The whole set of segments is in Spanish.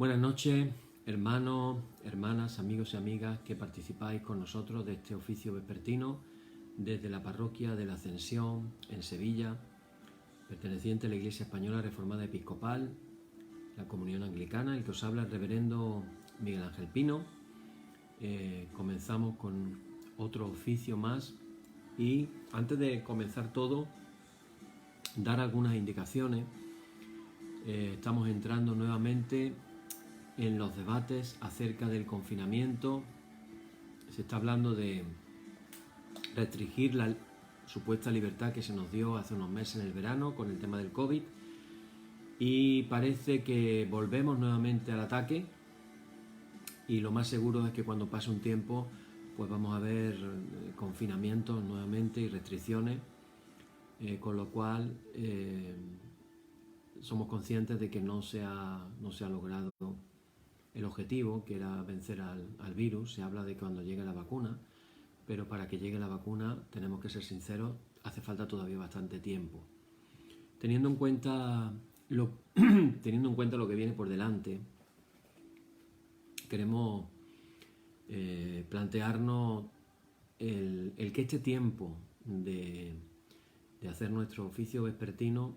Buenas noches, hermanos, hermanas, amigos y amigas que participáis con nosotros de este oficio vespertino desde la parroquia de la Ascensión en Sevilla, perteneciente a la Iglesia Española Reformada Episcopal, la Comunión Anglicana. El que os habla el reverendo Miguel Ángel Pino. Comenzamos con otro oficio más y antes de comenzar todo, dar algunas indicaciones. Estamos entrando nuevamente en los debates acerca del confinamiento. Se está hablando de restringir la supuesta libertad que se nos dio hace unos meses en el verano con el tema del COVID, y parece que volvemos nuevamente al ataque, y lo más seguro es que cuando pase un tiempo pues vamos a ver confinamientos nuevamente y restricciones, con lo cual somos conscientes de que no se ha logrado el objetivo, que era vencer al virus. Se habla de cuando llegue la vacuna, pero para que llegue la vacuna, tenemos que ser sinceros, hace falta todavía bastante tiempo. Teniendo en cuenta lo que viene por delante, queremos plantearnos el que este tiempo de hacer nuestro oficio vespertino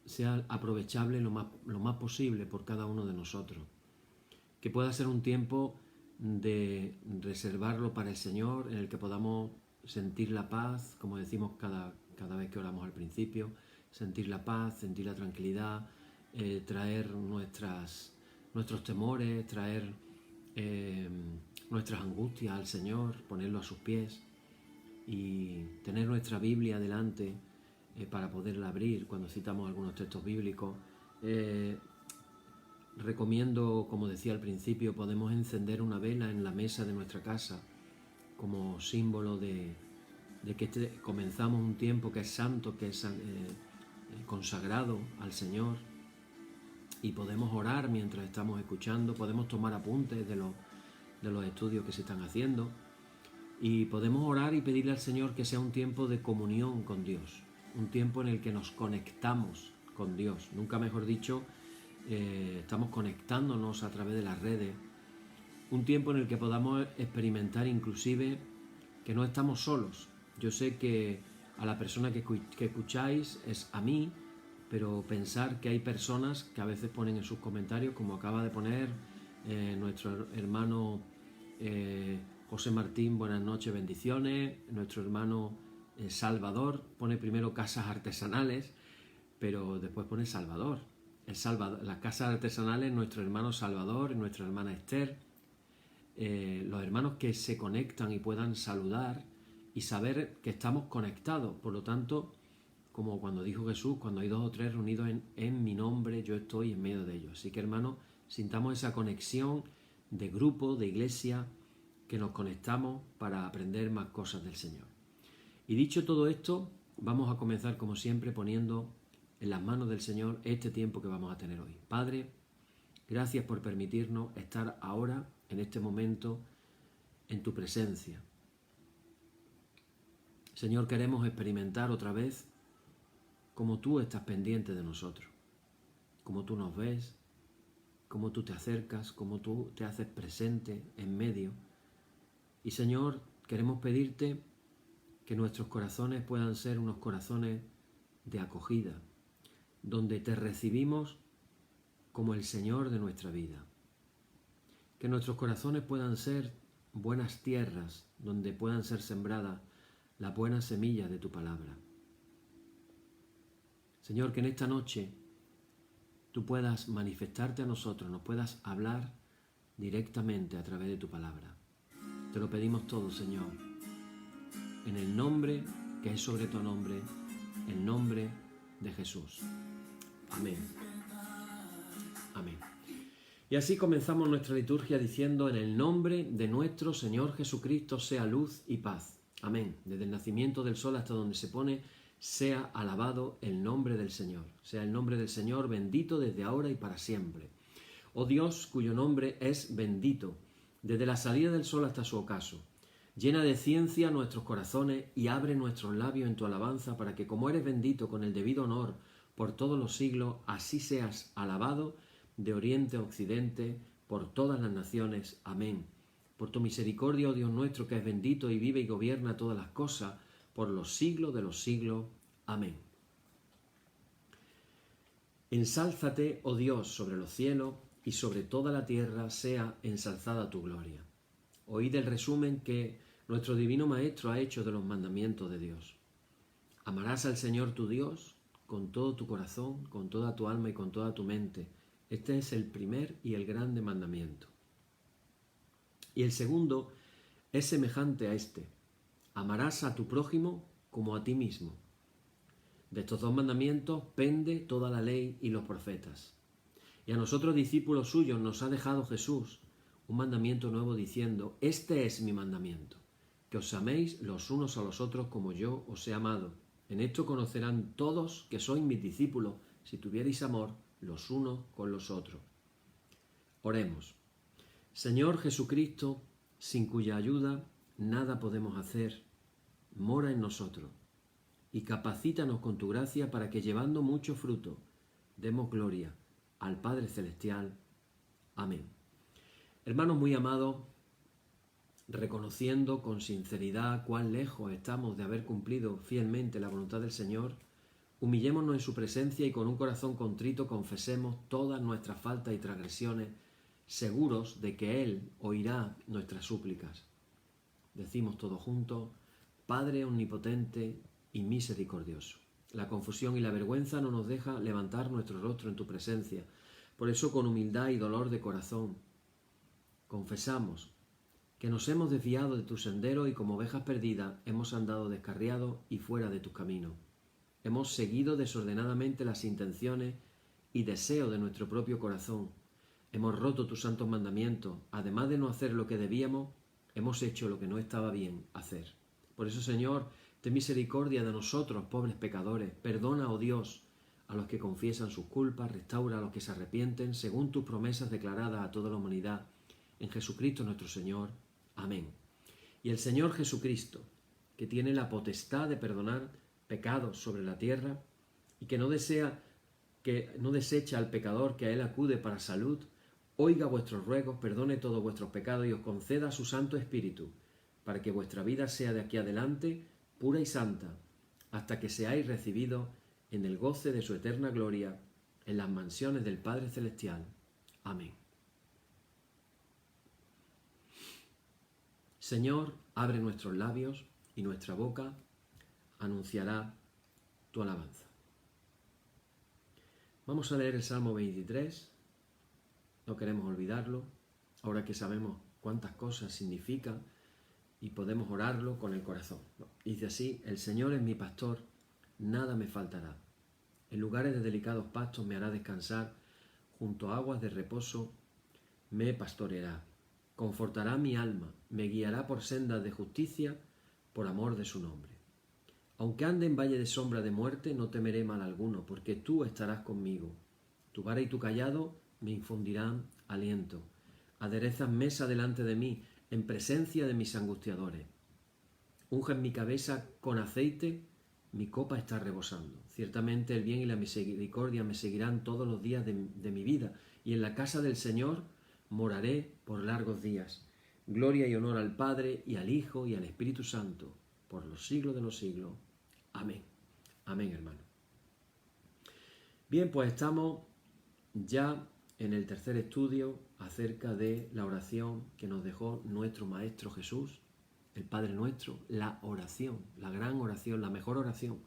sea aprovechable lo más posible por cada uno de nosotros. Que pueda ser un tiempo de reservarlo para el Señor, en el que podamos sentir la paz, como decimos cada vez que oramos al principio, sentir la paz, sentir la tranquilidad, traer nuestros temores, traer nuestras angustias al Señor, ponerlo a sus pies y tener nuestra Biblia delante para poderla abrir cuando citamos algunos textos bíblicos. Recomiendo, como decía al principio, podemos encender una vela en la mesa de nuestra casa como símbolo de que comenzamos un tiempo que es santo, que es consagrado al Señor, y podemos orar mientras estamos escuchando, podemos tomar apuntes de los estudios que se están haciendo, y podemos orar y pedirle al Señor que sea un tiempo de comunión con Dios, un tiempo en el que nos conectamos con Dios, nunca mejor dicho. Estamos conectándonos a través de las redes, un tiempo en el que podamos experimentar inclusive que no estamos solos. Yo sé que a la persona que escucháis es a mí, pero pensar que hay personas que a veces ponen en sus comentarios, como acaba de poner nuestro hermano José Martín, buenas noches, bendiciones. Nuestro hermano Salvador pone primero casas artesanales, pero después pone Salvador. Las casas artesanales, nuestro hermano Salvador, nuestra hermana Esther, los hermanos que se conectan y puedan saludar y saber que estamos conectados. Por lo tanto, como cuando dijo Jesús, cuando hay 2 o 3 reunidos en mi nombre, yo estoy en medio de ellos. Así que, hermanos, sintamos esa conexión de grupo, de iglesia, que nos conectamos para aprender más cosas del Señor. Y dicho todo esto, vamos a comenzar como siempre poniendo en las manos del Señor este tiempo que vamos a tener hoy. Padre, gracias por permitirnos estar ahora, en este momento, en tu presencia. Señor, queremos experimentar otra vez cómo tú estás pendiente de nosotros, cómo tú nos ves, cómo tú te acercas, cómo tú te haces presente en medio. Y Señor, queremos pedirte que nuestros corazones puedan ser unos corazones de acogida, donde te recibimos como el Señor de nuestra vida. Que nuestros corazones puedan ser buenas tierras, donde puedan ser sembradas las buenas semillas de tu palabra. Señor, que en esta noche tú puedas manifestarte a nosotros, nos puedas hablar directamente a través de tu palabra. Te lo pedimos todo, Señor, en el nombre que es sobre tu nombre, el nombre de Jesús. Amén. Amén. Y así comenzamos nuestra liturgia diciendo: en el nombre de nuestro Señor Jesucristo sea luz y paz. Amén. Desde el nacimiento del sol hasta donde se pone, sea alabado el nombre del Señor. Sea el nombre del Señor bendito desde ahora y para siempre. Oh Dios, cuyo nombre es bendito, desde la salida del sol hasta su ocaso. Llena de ciencia nuestros corazones y abre nuestros labios en tu alabanza, para que, como eres bendito con el debido honor por todos los siglos, así seas alabado de oriente a occidente, por todas las naciones. Amén. Por tu misericordia, oh Dios nuestro, que es bendito y vive y gobierna todas las cosas, por los siglos de los siglos. Amén. Ensálzate, oh Dios, sobre los cielos, y sobre toda la tierra sea ensalzada tu gloria. Oíd el resumen que nuestro Divino Maestro ha hecho de los mandamientos de Dios. Amarás al Señor tu Dios con todo tu corazón, con toda tu alma y con toda tu mente. Este es el primer y el grande mandamiento. Y el segundo es semejante a este. Amarás a tu prójimo como a ti mismo. De estos dos mandamientos pende toda la ley y los profetas. Y a nosotros, discípulos suyos, nos ha dejado Jesús un mandamiento nuevo diciendo: este es mi mandamiento, que os améis los unos a los otros como yo os he amado. En esto conocerán todos que sois mis discípulos, si tuvierais amor los unos con los otros. Oremos. Señor Jesucristo, sin cuya ayuda nada podemos hacer, mora en nosotros y capacítanos con tu gracia para que, llevando mucho fruto, demos gloria al Padre Celestial. Amén. Hermanos muy amados, reconociendo con sinceridad cuán lejos estamos de haber cumplido fielmente la voluntad del Señor, humillémonos en su presencia y con un corazón contrito confesemos todas nuestras faltas y transgresiones, seguros de que Él oirá nuestras súplicas. Decimos todos juntos: Padre omnipotente y misericordioso. La confusión y la vergüenza no nos deja levantar nuestro rostro en tu presencia. Por eso, con humildad y dolor de corazón, confesamos que nos hemos desviado de tu sendero y como ovejas perdidas hemos andado descarriados y fuera de tus caminos. Hemos seguido desordenadamente las intenciones y deseos de nuestro propio corazón. Hemos roto tus santos mandamientos. Además de no hacer lo que debíamos, hemos hecho lo que no estaba bien hacer. Por eso, Señor, ten misericordia de nosotros, pobres pecadores. Perdona, oh Dios, a los que confiesan sus culpas, restaura a los que se arrepienten, según tus promesas declaradas a toda la humanidad. En Jesucristo nuestro Señor. Amén. Y el Señor Jesucristo, que tiene la potestad de perdonar pecados sobre la tierra y que no desecha al pecador que a él acude para salud, oiga vuestros ruegos, perdone todos vuestros pecados y os conceda su Santo Espíritu, para que vuestra vida sea de aquí adelante pura y santa, hasta que seáis recibidos en el goce de su eterna gloria, en las mansiones del Padre Celestial. Amén. Señor, abre nuestros labios y nuestra boca anunciará tu alabanza. Vamos a leer el Salmo 23, no queremos olvidarlo, ahora que sabemos cuántas cosas significa y podemos orarlo con el corazón. Dice así: el Señor es mi pastor, nada me faltará. En lugares de delicados pastos me hará descansar, junto a aguas de reposo me pastoreará. Confortará mi alma, me guiará por sendas de justicia, por amor de su nombre. Aunque ande en valle de sombra de muerte, no temeré mal alguno, porque tú estarás conmigo. Tu vara y tu cayado me infundirán aliento. Aderezas mesa delante de mí, en presencia de mis angustiadores. Unges mi cabeza con aceite, mi copa está rebosando. Ciertamente el bien y la misericordia me seguirán todos los días de mi vida, y en la casa del Señor moraré por largos días. Gloria y honor al Padre, y al Hijo, y al Espíritu Santo, por los siglos de los siglos. Amén. Amén, hermano. Bien, pues estamos ya en el tercer estudio acerca de la oración que nos dejó nuestro Maestro Jesús, el Padre Nuestro, la oración, la gran oración, la mejor oración,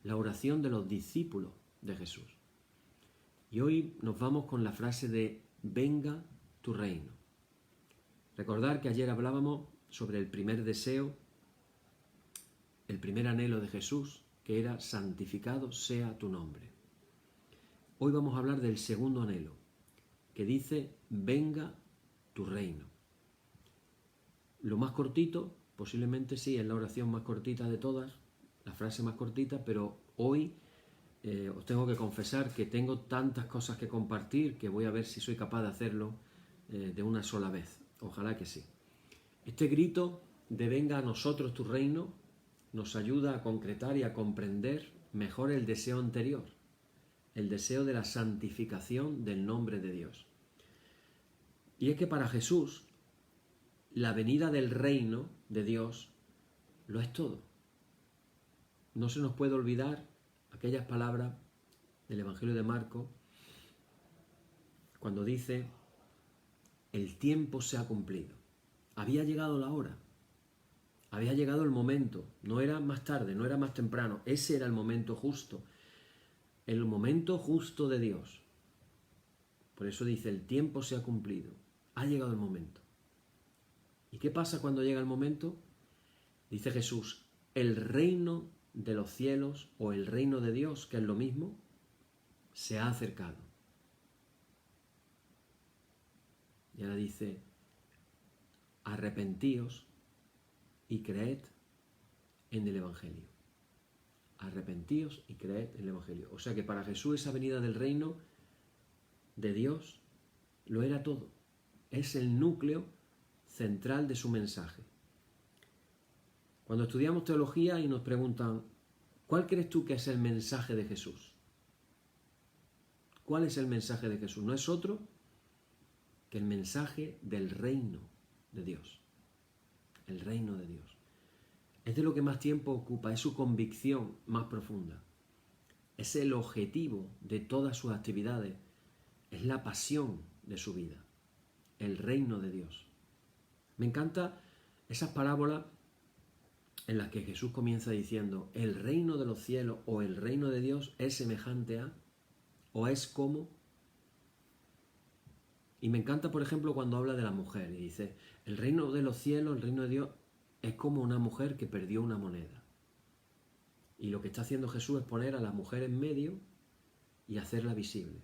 la oración de los discípulos de Jesús. Y hoy nos vamos con la frase de venga tu reino. Recordar que ayer hablábamos sobre el primer deseo, el primer anhelo de Jesús, que era santificado sea tu nombre. Hoy vamos a hablar del segundo anhelo, que dice venga tu reino. Lo más cortito, posiblemente sí, es la oración más cortita de todas, la frase más cortita, pero hoy os tengo que confesar que tengo tantas cosas que compartir que voy a ver si soy capaz de hacerlo de una sola vez. Ojalá que sí. Este grito de venga a nosotros tu reino nos ayuda a concretar y a comprender mejor el deseo anterior, el deseo de la santificación del nombre de Dios. Y es que para Jesús, la venida del reino de Dios lo es todo. No se nos puede olvidar aquellas palabras del Evangelio de Marcos cuando dice: el tiempo se ha cumplido. Había llegado la hora. Había llegado el momento. No era más tarde, no era más temprano. Ese era el momento justo. El momento justo de Dios. Por eso dice: el tiempo se ha cumplido. Ha llegado el momento. ¿Y qué pasa cuando llega el momento? Dice Jesús: el reino de los cielos o el reino de Dios, que es lo mismo, se ha acercado. Y ahora dice: arrepentíos y creed en el Evangelio. Arrepentíos y creed en el Evangelio. O sea que para Jesús esa venida del reino de Dios lo era todo. Es el núcleo central de su mensaje. Cuando estudiamos teología y nos preguntan: ¿cuál crees tú que es el mensaje de Jesús? ¿Cuál es el mensaje de Jesús? No es otro que el mensaje del reino de Dios. El reino de Dios. Es de lo que más tiempo ocupa, es su convicción más profunda. Es el objetivo de todas sus actividades. Es la pasión de su vida. El reino de Dios. Me encanta esas parábolas en las que Jesús comienza diciendo: el reino de los cielos o el reino de Dios es semejante a, o es como. Y me encanta, por ejemplo, cuando habla de la mujer y dice: el reino de los cielos, el reino de Dios, es como una mujer que perdió una moneda. Y lo que está haciendo Jesús es poner a la mujer en medio y hacerla visible.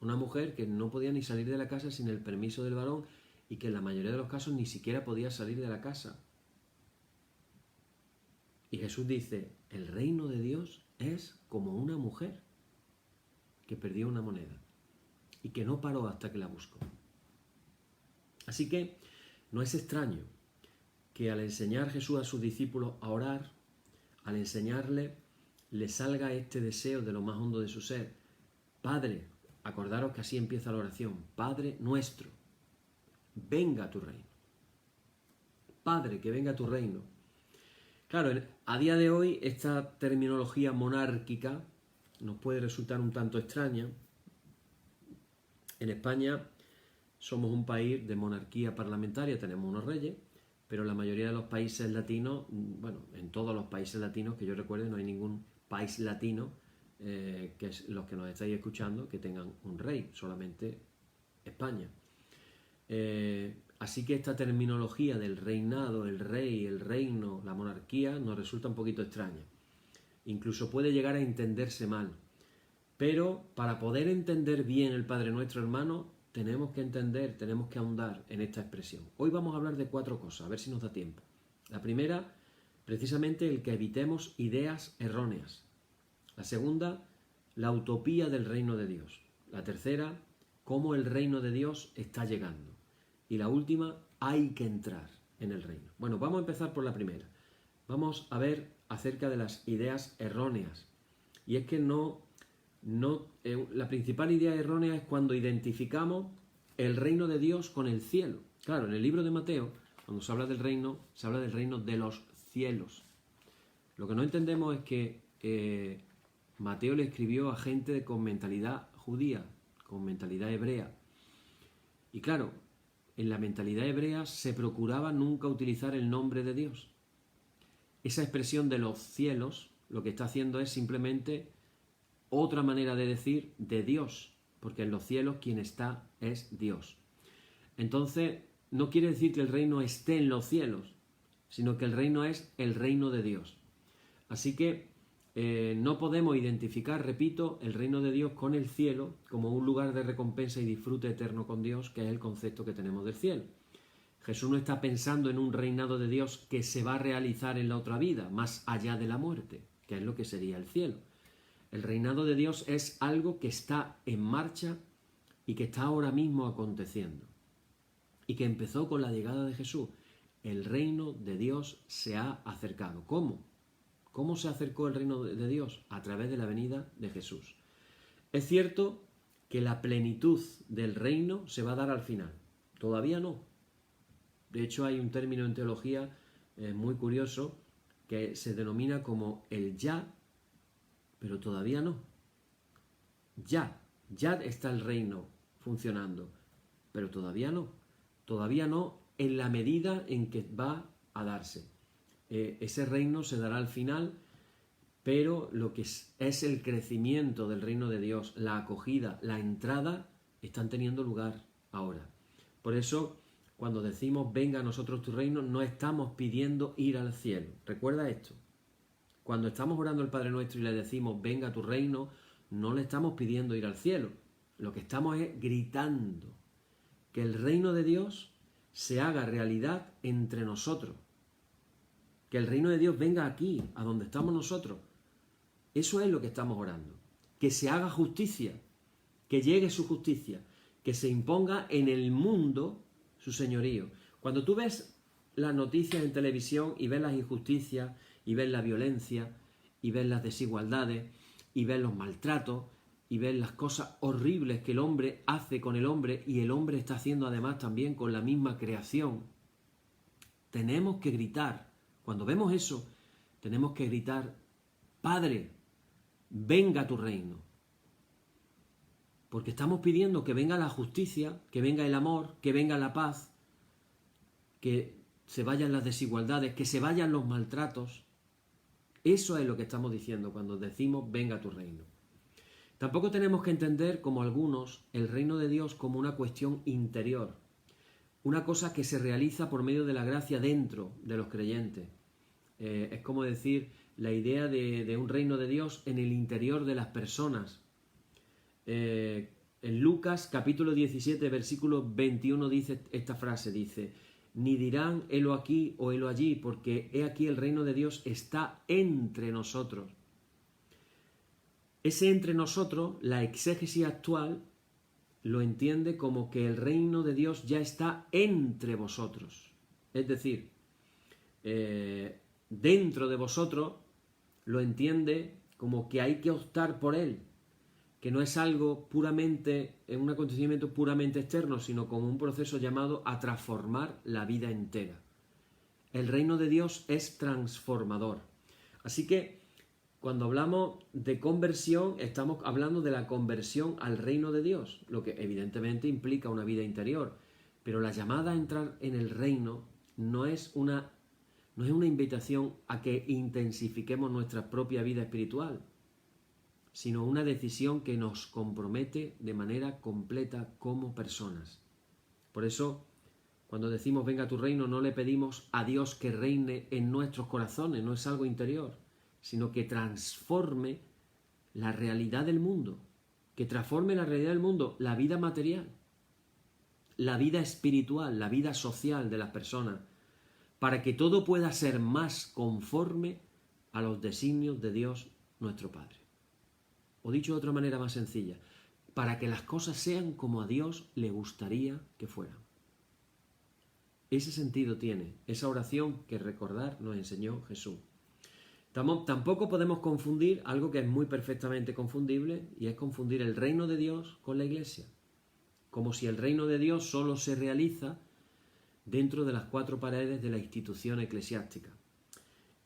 Una mujer que no podía ni salir de la casa sin el permiso del varón y que en la mayoría de los casos ni siquiera podía salir de la casa. Y Jesús dice: el reino de Dios es como una mujer que perdió una moneda y que no paró hasta que la buscó. Así que no es extraño que al enseñar Jesús a sus discípulos a orar, al enseñarle, le salga este deseo de lo más hondo de su ser: Padre, acordaros que así empieza la oración, Padre nuestro, venga tu reino. Padre, que venga tu reino. Claro, a día de hoy esta terminología monárquica nos puede resultar un tanto extraña. En España somos un país de monarquía parlamentaria, tenemos unos reyes, pero la mayoría de los países latinos, bueno, en todos los países latinos que yo recuerde, no hay ningún país latino, que es los que nos estáis escuchando, que tengan un rey, solamente España. Así que esta terminología del reinado, el rey, el reino, la monarquía, nos resulta un poquito extraña. Incluso puede llegar a entenderse mal. Pero para poder entender bien el Padre Nuestro, hermano, tenemos que entender, tenemos que ahondar en esta expresión. Hoy vamos a hablar de 4 cosas, a ver si nos da tiempo. La primera, precisamente el que evitemos ideas erróneas. La segunda, la utopía del reino de Dios. La tercera, cómo el reino de Dios está llegando. Y la última, hay que entrar en el reino. Bueno, vamos a empezar por la primera. Vamos a ver acerca de las ideas erróneas. Y es que la principal idea errónea es cuando identificamos el reino de Dios con el cielo. Claro, en el libro de Mateo, cuando se habla del reino, se habla del reino de los cielos. Lo que no entendemos es que Mateo le escribió a gente con mentalidad judía, con mentalidad hebrea. Y claro, en la mentalidad hebrea se procuraba nunca utilizar el nombre de Dios. Esa expresión de los cielos lo que está haciendo es simplemente otra manera de decir de Dios, porque en los cielos quien está es Dios. Entonces, no quiere decir que el reino esté en los cielos, sino que el reino es el reino de Dios. Así que no podemos identificar, repito, el reino de Dios con el cielo como un lugar de recompensa y disfrute eterno con Dios, que es el concepto que tenemos del cielo. Jesús no está pensando en un reinado de Dios que se va a realizar en la otra vida, más allá de la muerte, que es lo que sería el cielo. El reinado de Dios es algo que está en marcha y que está ahora mismo aconteciendo. Y que empezó con la llegada de Jesús. El reino de Dios se ha acercado. ¿Cómo? ¿Cómo se acercó el reino de Dios? A través de la venida de Jesús. Es cierto que la plenitud del reino se va a dar al final. Todavía no. De hecho, hay un término en teología muy curioso que se denomina como el ya, pero todavía no. Ya está el reino funcionando, pero todavía no. Todavía no en la medida en que va a darse. Ese reino se dará al final, pero lo que es el crecimiento del reino de Dios, la acogida, la entrada, están teniendo lugar ahora. Por eso, cuando decimos venga a nosotros tu reino, no estamos pidiendo ir al cielo. Recuerda esto. Cuando estamos orando al Padre Nuestro y le decimos venga a tu reino, no le estamos pidiendo ir al cielo. Lo que estamos es gritando que el reino de Dios se haga realidad entre nosotros. Que el reino de Dios venga aquí, a donde estamos nosotros. Eso es lo que estamos orando. Que se haga justicia, que llegue su justicia, que se imponga en el mundo su señorío. Cuando tú ves las noticias en televisión y ves las injusticias, y ves la violencia, y ves las desigualdades, y ves los maltratos, y ves las cosas horribles que el hombre hace con el hombre, y el hombre está haciendo además también con la misma creación, tenemos que gritar. Cuando vemos eso, tenemos que gritar, Padre, venga tu reino. Porque estamos pidiendo que venga la justicia, que venga el amor, que venga la paz, que se vayan las desigualdades, que se vayan los maltratos. Eso es lo que estamos diciendo cuando decimos venga tu reino. Tampoco tenemos que entender, como algunos, el reino de Dios como una cuestión interior, una cosa que se realiza por medio de la gracia dentro de los creyentes. Es como decir la idea de un reino de Dios en el interior de las personas. En Lucas capítulo 17 versículo 21 dice esta frase, dice, ni dirán helo aquí o helo allí, porque he aquí el reino de Dios está entre nosotros. Ese entre nosotros, la exégesis actual lo entiende como que el reino de Dios ya está entre vosotros. Es decir, dentro de vosotros lo entiende como que hay que optar por él, que no es algo puramente, un acontecimiento puramente externo, sino como un proceso llamado a transformar la vida entera. El reino de Dios es transformador. Así que cuando hablamos de conversión, estamos hablando de la conversión al reino de Dios, lo que evidentemente implica una vida interior. Pero la llamada a entrar en el reino no es una invitación a que intensifiquemos nuestra propia vida espiritual, sino una decisión que nos compromete de manera completa como personas. Por eso, cuando decimos venga a tu reino, no le pedimos a Dios que reine en nuestros corazones, no es algo interior, sino que transforme la realidad del mundo, que transforme la realidad del mundo, la vida material, la vida espiritual, la vida social de las personas, para que todo pueda ser más conforme a los designios de Dios nuestro Padre. O dicho de otra manera más sencilla, para que las cosas sean como a Dios le gustaría que fueran. Ese sentido tiene esa oración que recordar nos enseñó Jesús. Tampoco podemos confundir algo que es muy perfectamente confundible, y es confundir el reino de Dios con la Iglesia, como si el reino de Dios solo se realiza dentro de las cuatro paredes de la institución eclesiástica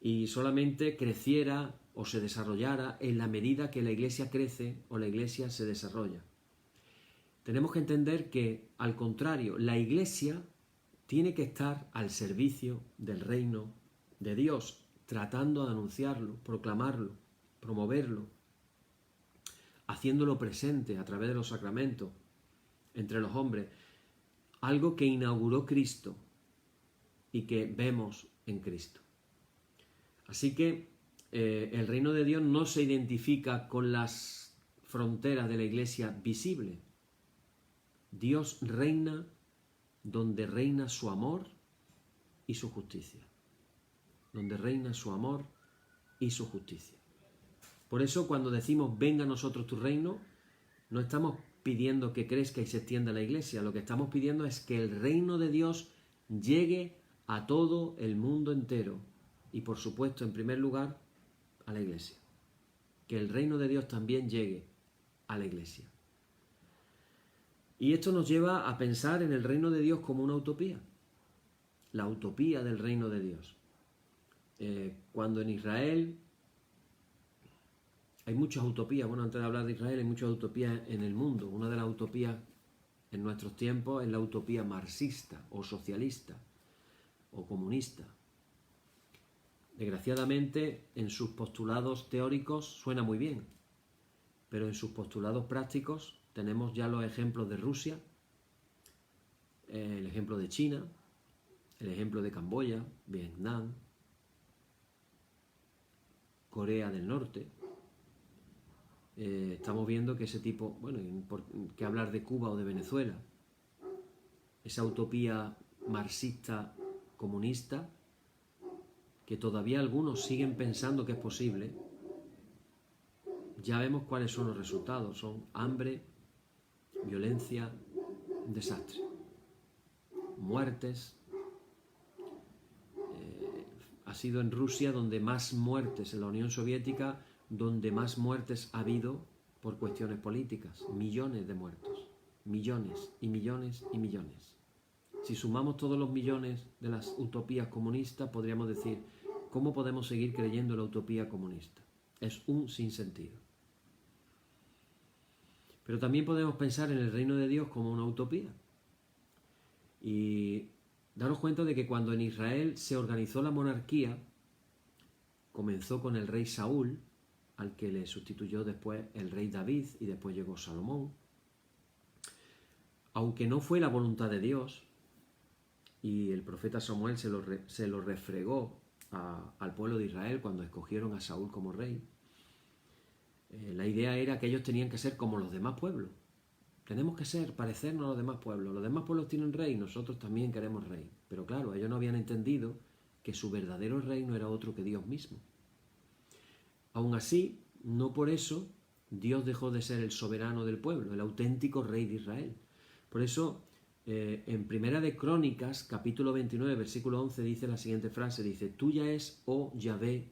y solamente creciera o se desarrollara en la medida que la Iglesia crece o la Iglesia se desarrolla. Tenemos que entender que, al contrario, la Iglesia tiene que estar al servicio del reino de Dios, tratando de anunciarlo, proclamarlo, promoverlo, haciéndolo presente a través de los sacramentos entre los hombres, algo que inauguró Cristo y que vemos en Cristo. Así que el reino de Dios no se identifica con las fronteras de la Iglesia visible. Dios reina donde reina su amor y su justicia. Donde reina su amor y su justicia. Por eso cuando decimos venga a nosotros tu reino, no estamos pidiendo que crezca y se extienda la Iglesia. Lo que estamos pidiendo es que el reino de Dios llegue a todo el mundo entero y, por supuesto, en primer lugar, a la Iglesia. Que el reino de Dios también llegue a la Iglesia. Y esto nos lleva a pensar en el reino de Dios como una utopía, la utopía del reino de Dios. Cuando en Israel hay muchas utopías, bueno, antes de hablar de Israel hay muchas utopías en el mundo. Una de las utopías en nuestros tiempos es la utopía marxista o socialista o comunista. Desgraciadamente, en sus postulados teóricos suena muy bien, pero en sus postulados prácticos tenemos ya los ejemplos de Rusia, el ejemplo de China, el ejemplo de Camboya, Vietnam, Corea del Norte. Estamos viendo que ese tipo, bueno, que hablar de Cuba o de Venezuela, esa utopía marxista comunista, que todavía algunos siguen pensando que es posible, ya vemos cuáles son los resultados. Son hambre, violencia, desastre, muertes. Ha sido en Rusia donde más muertes, en la Unión Soviética, donde más muertes ha habido por cuestiones políticas. Millones de muertos, millones y millones y millones. Si sumamos todos los millones de las utopías comunistas, podríamos decir, ¿cómo podemos seguir creyendo en la utopía comunista? Es un sinsentido. Pero también podemos pensar en el reino de Dios como una utopía. Y daros cuenta de que cuando en Israel se organizó la monarquía, comenzó con el rey Saúl, al que le sustituyó después el rey David y después llegó Salomón. Aunque no fue la voluntad de Dios, y el profeta Samuel se lo refregó al pueblo de Israel cuando escogieron a Saúl como rey, la idea era que ellos tenían que ser como los demás pueblos. Tenemos que parecernos a los demás pueblos. Los demás pueblos tienen rey, nosotros también queremos rey. Pero claro, ellos no habían entendido que su verdadero rey no era otro que Dios mismo. Aún así, no por eso Dios dejó de ser el soberano del pueblo, el auténtico rey de Israel. Por eso, en Primera de Crónicas, capítulo 29, versículo 11, dice la siguiente frase, dice, tuya es, oh Yahvé,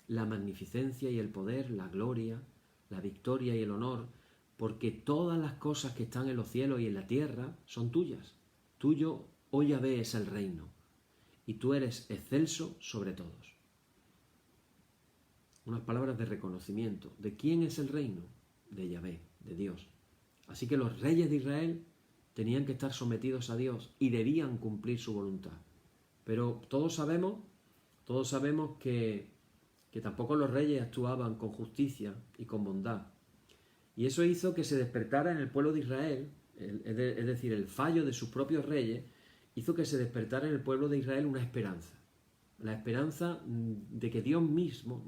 la magnificencia y el poder, la gloria, la victoria y el honor, porque todas las cosas que están en los cielos y en la tierra son tuyas. Tuyo, oh Yahvé, es el reino, y tú eres excelso sobre todos. Unas palabras de reconocimiento. ¿De quién es el reino? De Yahvé, de Dios. Así que los reyes de Israel tenían que estar sometidos a Dios y debían cumplir su voluntad. Pero todos sabemos que tampoco los reyes actuaban con justicia y con bondad. Y eso hizo que se despertara en el pueblo de Israel, es decir, el fallo de sus propios reyes, hizo que se despertara en el pueblo de Israel una esperanza. La esperanza de que Dios mismo,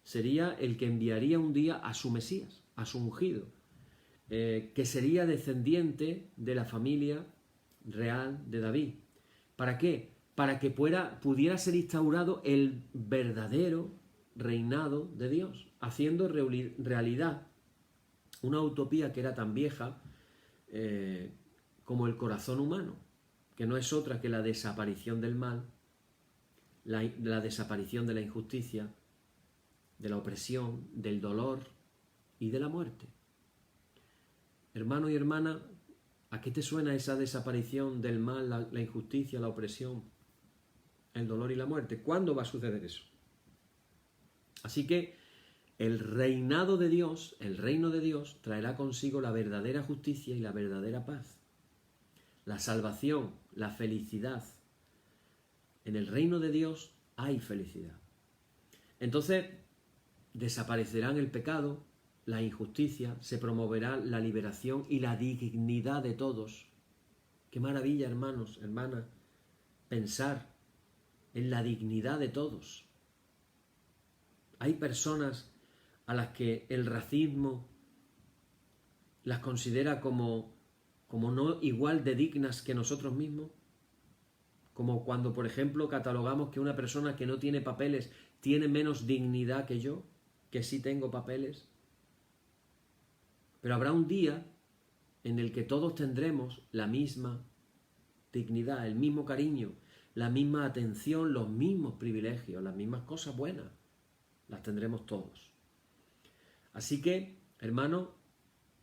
sería el que enviaría un día a su Mesías, a su ungido, que sería descendiente de la familia real de David. ¿Para qué? Para que pudiera ser instaurado el verdadero reinado de Dios, haciendo realidad una utopía que era tan vieja como el corazón humano, que no es otra que la desaparición del mal, la desaparición de la injusticia, de la opresión, del dolor y de la muerte. Hermano y hermana, ¿a qué te suena esa desaparición del mal, la injusticia, la opresión, el dolor y la muerte? ¿Cuándo va a suceder eso? Así que el reinado de Dios, el reino de Dios, traerá consigo la verdadera justicia y la verdadera paz. La salvación, la felicidad. En el reino de Dios hay felicidad. Entonces, desaparecerán el pecado, la injusticia, se promoverá la liberación y la dignidad de todos. Qué maravilla, hermanos, hermanas, pensar en la dignidad de todos. Hay personas a las que el racismo las considera como no igual de dignas que nosotros mismos. Como cuando, por ejemplo, catalogamos que una persona que no tiene papeles tiene menos dignidad que yo, que sí tengo papeles. Pero habrá un día en el que todos tendremos la misma dignidad, el mismo cariño, la misma atención, los mismos privilegios, las mismas cosas buenas. Las tendremos todos. Así que Hermanos,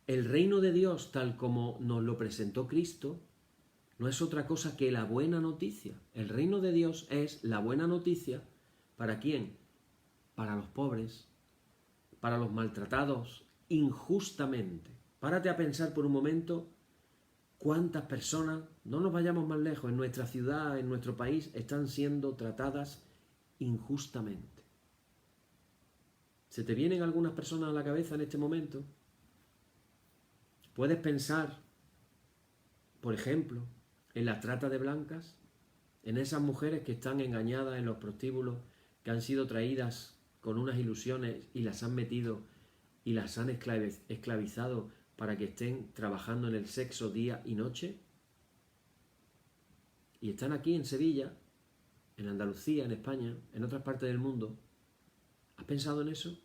el reino de Dios, tal como nos lo presentó Cristo, no es otra cosa que la buena noticia. El reino de Dios es la buena noticia. ¿Para quién? Para los pobres, para los maltratados injustamente. Párate a pensar por un momento cuántas personas, no nos vayamos más lejos, en nuestra ciudad, en nuestro país, están siendo tratadas injustamente. ¿Se te vienen algunas personas a la cabeza en este momento? ¿Puedes pensar, por ejemplo, en la trata de blancas? En esas mujeres que están engañadas en los prostíbulos, que han sido traídas con unas ilusiones y las han metido y las han esclavizado para que estén trabajando en el sexo día y noche. Y están aquí en Sevilla, en Andalucía, en España, en otras partes del mundo. ¿Has pensado en eso?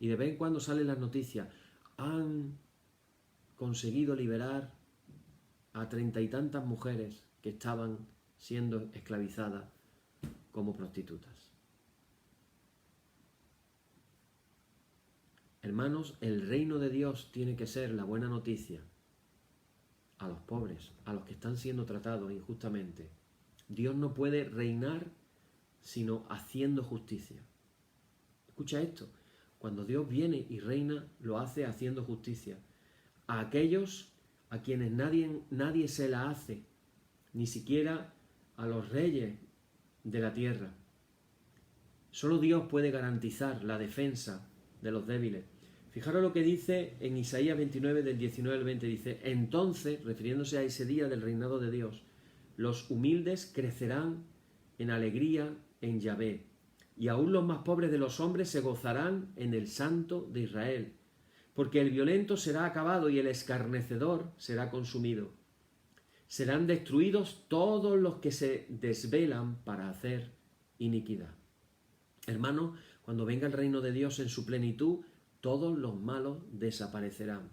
Y de vez en cuando salen las noticias. Han conseguido liberar a 30 y tantas mujeres que estaban siendo esclavizadas como prostitutas. Hermanos, el reino de Dios tiene que ser la buena noticia a los pobres, a los que están siendo tratados injustamente. Dios no puede reinar sino haciendo justicia. Escucha esto, cuando Dios viene y reina, lo hace haciendo justicia. A aquellos a quienes nadie se la hace, ni siquiera a los reyes de la tierra. Solo Dios puede garantizar la defensa de los débiles. Fijaros lo que dice en Isaías 29, del 19 al 20, dice: entonces, refiriéndose a ese día del reinado de Dios, los humildes crecerán en alegría en Yahvé, y aún los más pobres de los hombres se gozarán en el Santo de Israel, porque el violento será acabado y el escarnecedor será consumido. Serán destruidos todos los que se desvelan para hacer iniquidad. Hermano, cuando venga el reino de Dios en su plenitud, todos los malos desaparecerán.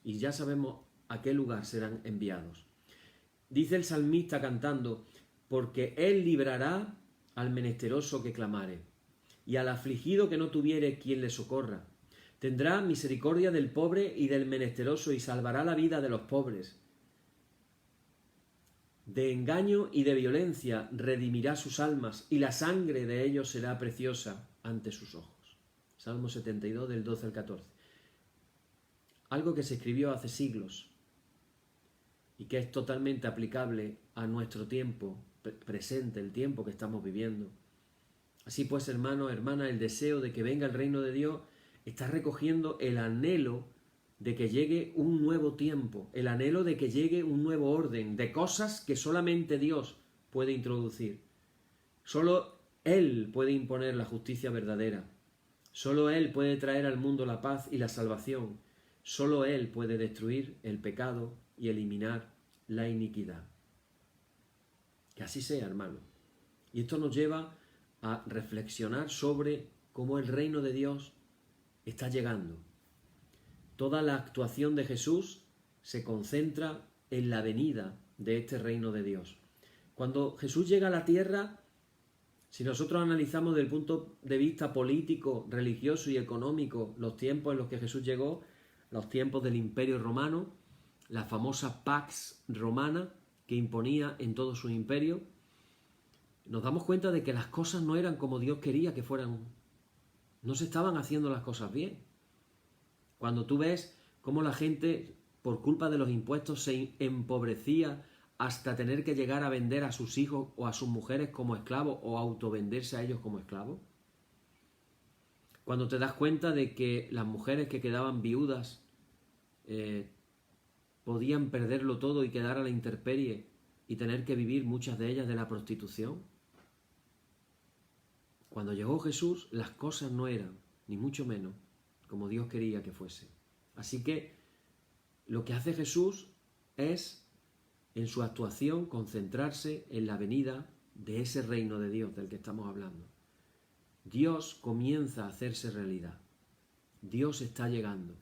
Y ya sabemos a qué lugar serán enviados. Dice el salmista cantando: porque Él librará al menesteroso que clamare, y al afligido que no tuviere quien le socorra. Tendrá misericordia del pobre y del menesteroso, y salvará la vida de los pobres. De engaño y de violencia redimirá sus almas, y la sangre de ellos será preciosa ante sus ojos. Salmo 72, del 12 al 14. Algo que se escribió hace siglos y que es totalmente aplicable a nuestro tiempo presente, el tiempo que estamos viviendo. Así pues, hermano, hermana, el deseo de que venga el reino de Dios está recogiendo el anhelo de que llegue un nuevo tiempo, el anhelo de que llegue un nuevo orden, de cosas que solamente Dios puede introducir. Solo Él puede imponer la justicia verdadera. Solo Él puede traer al mundo la paz y la salvación. Solo Él puede destruir el pecado y eliminar la iniquidad. Que así sea, hermano. Y esto nos lleva a reflexionar sobre cómo el reino de Dios está llegando. Toda la actuación de Jesús se concentra en la venida de este reino de Dios. Cuando Jesús llega a la tierra, si nosotros analizamos desde el punto de vista político, religioso y económico los tiempos en los que Jesús llegó, los tiempos del Imperio Romano, la famosa Pax Romana que imponía en todo su imperio, nos damos cuenta de que las cosas no eran como Dios quería que fueran. No se estaban haciendo las cosas bien. Cuando tú ves cómo la gente, por culpa de los impuestos, se empobrecía hasta tener que llegar a vender a sus hijos o a sus mujeres como esclavos o autovenderse a ellos como esclavos. Cuando te das cuenta de que las mujeres que quedaban viudas podían perderlo todo y quedar a la intemperie y tener que vivir muchas de ellas de la prostitución. Cuando llegó Jesús, las cosas no eran, ni mucho menos, como Dios quería que fuese. Así que lo que hace Jesús es, en su actuación, concentrarse en la venida de ese reino de Dios del que estamos hablando. Dios comienza a hacerse realidad. Dios está llegando.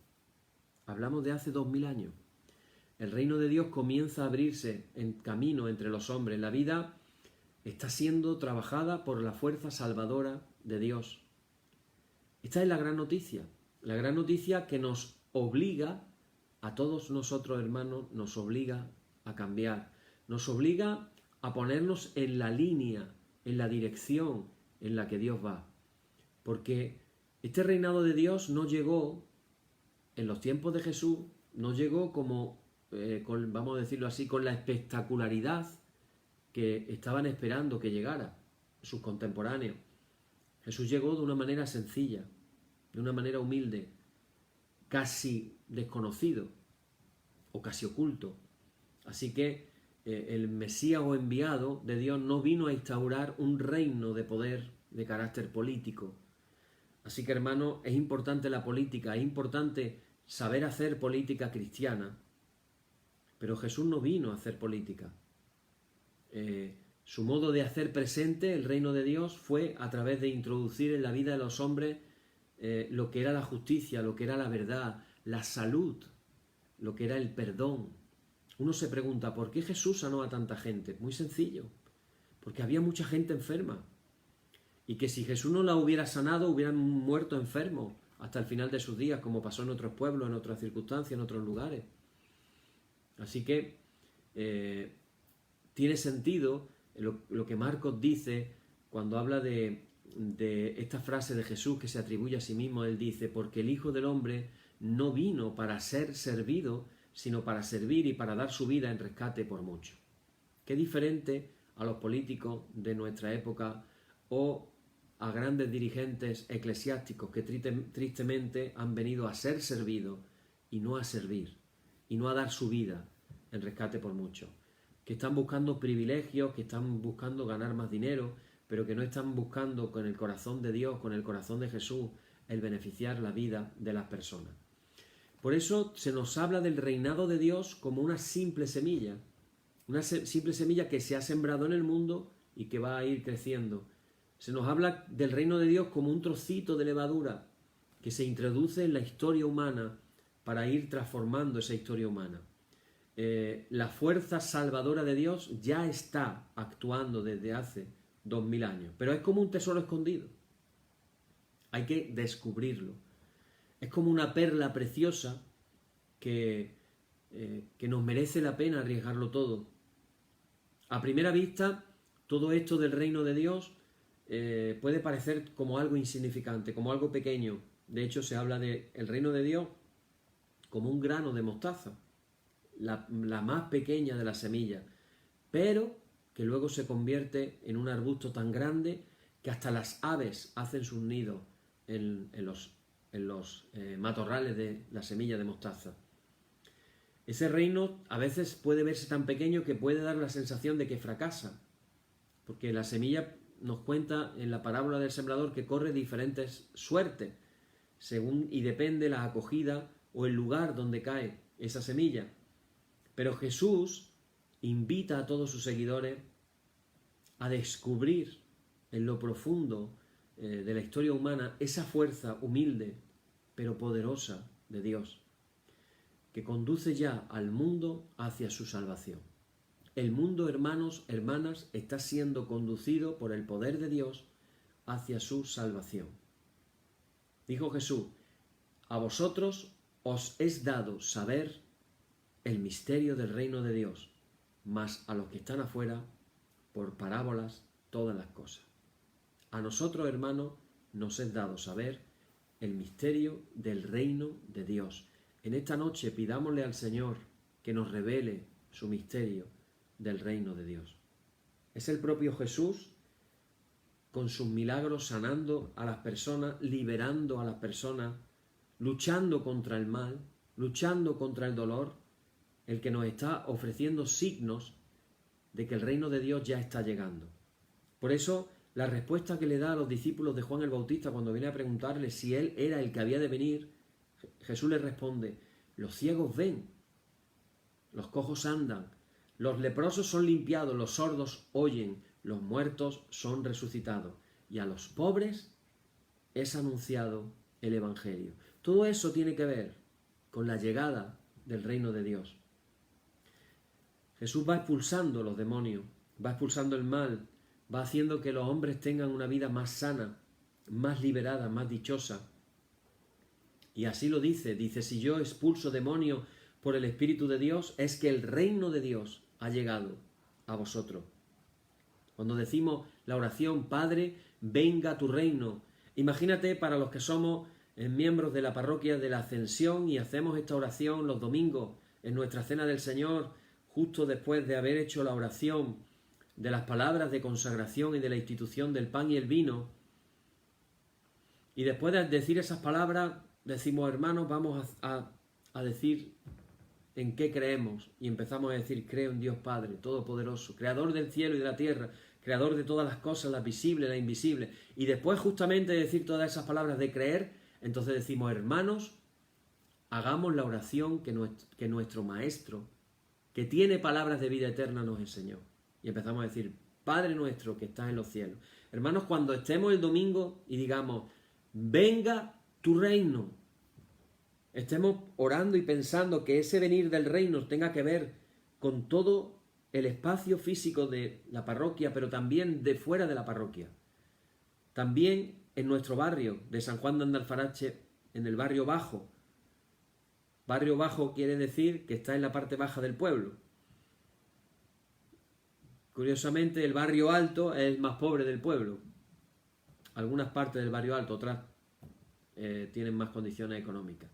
Hablamos de hace 2000 años. El reino de Dios comienza a abrirse en camino entre los hombres. La vida está siendo trabajada por la fuerza salvadora de Dios. Esta es la gran noticia. La gran noticia que nos obliga, a todos nosotros hermanos, nos obliga a cambiar, nos obliga a ponernos en la línea, en la dirección en la que Dios va. Porque este reinado de Dios no llegó en los tiempos de Jesús, no llegó como, vamos a decirlo así, con la espectacularidad que estaban esperando que llegara sus contemporáneos. Jesús llegó de una manera sencilla, de una manera humilde, casi desconocido o casi oculto. Así que el Mesías o enviado de Dios no vino a instaurar un reino de poder de carácter político. Así que, hermano, es importante la política, es importante saber hacer política cristiana, pero Jesús no vino a hacer política. Su modo de hacer presente el reino de Dios fue a través de introducir en la vida de los hombres lo que era la justicia, lo que era la verdad, la salud, lo que era el perdón. Uno se pregunta, ¿por qué Jesús sanó a tanta gente? Muy sencillo, porque había mucha gente enferma. Y que si Jesús no la hubiera sanado, hubieran muerto enfermos hasta el final de sus días, como pasó en otros pueblos, en otras circunstancias, en otros lugares. Así que tiene sentido lo que Marcos dice cuando habla de esta frase de Jesús que se atribuye a sí mismo. Él dice, porque el Hijo del Hombre no vino para ser servido, sino para servir y para dar su vida en rescate por muchos. Qué diferente a los políticos de nuestra época o a grandes dirigentes eclesiásticos que tristemente han venido a ser servidos y no a servir, y no a dar su vida en rescate por muchos, que están buscando privilegios, que están buscando ganar más dinero, pero que no están buscando con el corazón de Dios, con el corazón de Jesús, el beneficiar la vida de las personas. Por eso se nos habla del reinado de Dios como una simple semilla que se ha sembrado en el mundo y que va a ir creciendo. Se nos habla del reino de Dios como un trocito de levadura que se introduce en la historia humana para ir transformando esa historia humana. La fuerza salvadora de Dios ya está actuando desde hace 2000 años, pero es como un tesoro escondido. Hay que descubrirlo. Es como una perla preciosa que nos merece la pena arriesgarlo todo. A primera vista, todo esto del reino de Dios puede parecer como algo insignificante, como algo pequeño. De hecho, se habla del reino de Dios como un grano de mostaza, la más pequeña de las semillas, pero que luego se convierte en un arbusto tan grande que hasta las aves hacen sus nidos en los matorrales de la semilla de mostaza. Ese reino a veces puede verse tan pequeño que puede dar la sensación de que fracasa, porque la semilla nos cuenta en la parábola del sembrador que corre diferentes suertes según y depende la acogida o el lugar donde cae esa semilla. Pero Jesús invita a todos sus seguidores a descubrir en lo profundo de la historia humana esa fuerza humilde pero poderosa de Dios que conduce ya al mundo hacia su salvación. El mundo, hermanos, hermanas, está siendo conducido por el poder de Dios hacia su salvación. Dijo Jesús, a vosotros os es dado saber el misterio del reino de Dios, mas a los que están afuera, por parábolas, todas las cosas. A nosotros, hermanos, nos es dado saber el misterio del reino de Dios. En esta noche pidámosle al Señor que nos revele su misterio del reino de Dios. Es el propio Jesús, con sus milagros, sanando a las personas, liberando a las personas, luchando contra el mal, luchando contra el dolor, el que nos está ofreciendo signos de que el reino de Dios ya está llegando. Por eso, la respuesta que le da a los discípulos de Juan el Bautista cuando viene a preguntarle si él era el que había de venir, Jesús les responde, los ciegos ven, los cojos andan, los leprosos son limpiados, los sordos oyen, los muertos son resucitados y a los pobres es anunciado el Evangelio. Todo eso tiene que ver con la llegada del reino de Dios. Jesús va expulsando los demonios, va expulsando el mal, va haciendo que los hombres tengan una vida más sana, más liberada, más dichosa. Y así lo dice, si yo expulso demonios por el Espíritu de Dios, es que el reino de Dios ha llegado a vosotros. Cuando decimos la oración, Padre, venga tu reino. Imagínate para los que somos miembros de la parroquia de la Ascensión y hacemos esta oración los domingos en nuestra cena del Señor, justo después de haber hecho la oración de las palabras de consagración y de la institución del pan y el vino. Y después de decir esas palabras, decimos, hermanos, vamos a decir en qué creemos. Y empezamos a decir, creo en Dios Padre, Todopoderoso, Creador del cielo y de la tierra, Creador de todas las cosas, las visibles, las invisibles. Y después justamente de decir todas esas palabras de creer, entonces decimos, hermanos, hagamos la oración que nuestro Maestro, que tiene palabras de vida eterna, nos enseñó. Y empezamos a decir, Padre nuestro que estás en los cielos. Hermanos, cuando estemos el domingo y digamos, venga tu reino, estemos orando y pensando que ese venir del reino tenga que ver con todo el espacio físico de la parroquia, pero también de fuera de la parroquia. También en nuestro barrio de San Juan de Andalfarache, en el barrio bajo. Barrio bajo quiere decir que está en la parte baja del pueblo. Curiosamente, el barrio alto es el más pobre del pueblo. Algunas partes del barrio alto, otras tienen más condiciones económicas.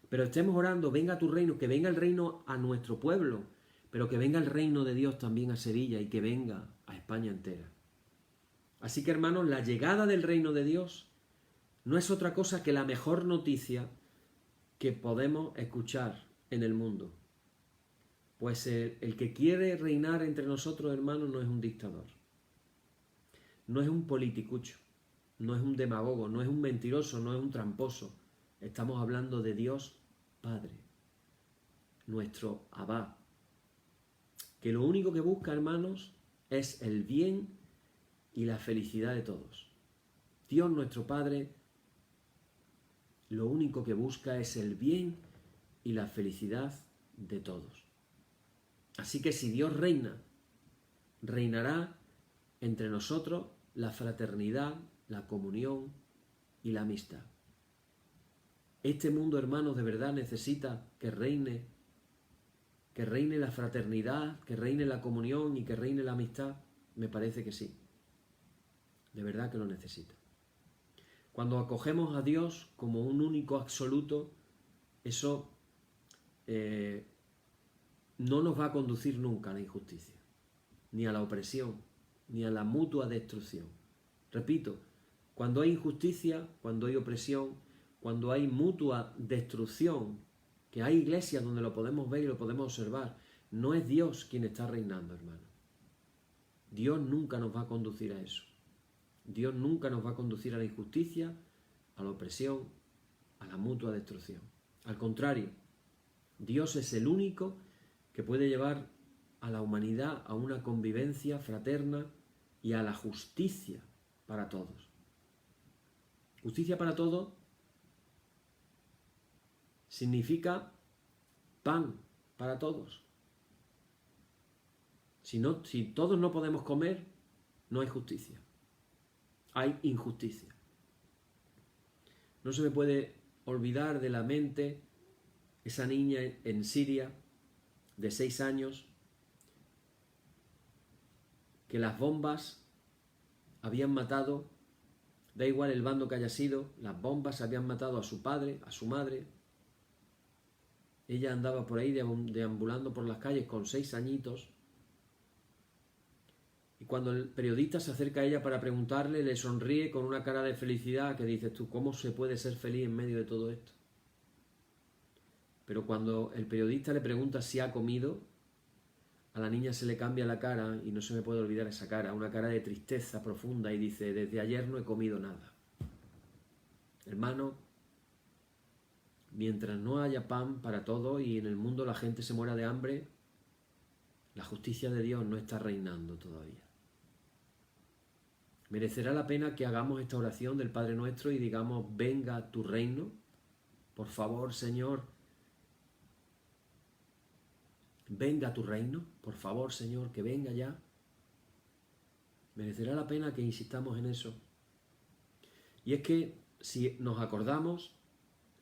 Pero estemos orando, venga tu reino, que venga el reino a nuestro pueblo, pero que venga el reino de Dios también a Sevilla y que venga a España entera. Así que, hermanos, la llegada del reino de Dios no es otra cosa que la mejor noticia que podemos escuchar en el mundo. Pues el que quiere reinar entre nosotros, hermanos, no es un dictador, no es un politicucho, no es un demagogo, no es un mentiroso, no es un tramposo. Estamos hablando de Dios Padre, nuestro Abba, que lo único que busca, hermanos, es el bien y la felicidad de todos. Dios nuestro Padre lo único que busca es el bien y la felicidad de todos. Así que si Dios reina, reinará entre nosotros la fraternidad, la comunión y la amistad. Este mundo, hermanos, de verdad necesita que reine la fraternidad, que reine la comunión y que reine la amistad. Me parece que sí. De verdad que lo necesita. Cuando acogemos a Dios como un único absoluto, eso no nos va a conducir nunca a la injusticia, ni a la opresión, ni a la mutua destrucción. Repito, cuando hay injusticia, cuando hay opresión, cuando hay mutua destrucción, que hay iglesias donde lo podemos ver y lo podemos observar, no es Dios quien está reinando, hermano. Dios nunca nos va a conducir a eso. Dios nunca nos va a conducir a la injusticia, a la opresión, a la mutua destrucción. Al contrario, Dios es el único que puede llevar a la humanidad a una convivencia fraterna y a la justicia para todos. Justicia para todos significa pan para todos. Si todos no podemos comer, no hay justicia. Hay injusticia. No se me puede olvidar de la mente esa niña en Siria de 6 años que las bombas habían matado, da igual el bando que haya sido, las bombas habían matado a su padre, a su madre. Ella andaba por ahí deambulando por las calles con 6 añitos. Y cuando el periodista se acerca a ella para preguntarle, le sonríe con una cara de felicidad que dices tú, ¿cómo se puede ser feliz en medio de todo esto? Pero cuando el periodista le pregunta si ha comido, a la niña se le cambia la cara, y no se me puede olvidar esa cara, una cara de tristeza profunda, y dice, desde ayer no he comido nada. Hermano, mientras no haya pan para todos y en el mundo la gente se muera de hambre, la justicia de Dios no está reinando todavía. Merecerá la pena que hagamos esta oración del Padre Nuestro y digamos, venga tu reino. Por favor, Señor, venga tu reino. Por favor, Señor, que venga ya. Merecerá la pena que insistamos en eso. Y es que si nos acordamos,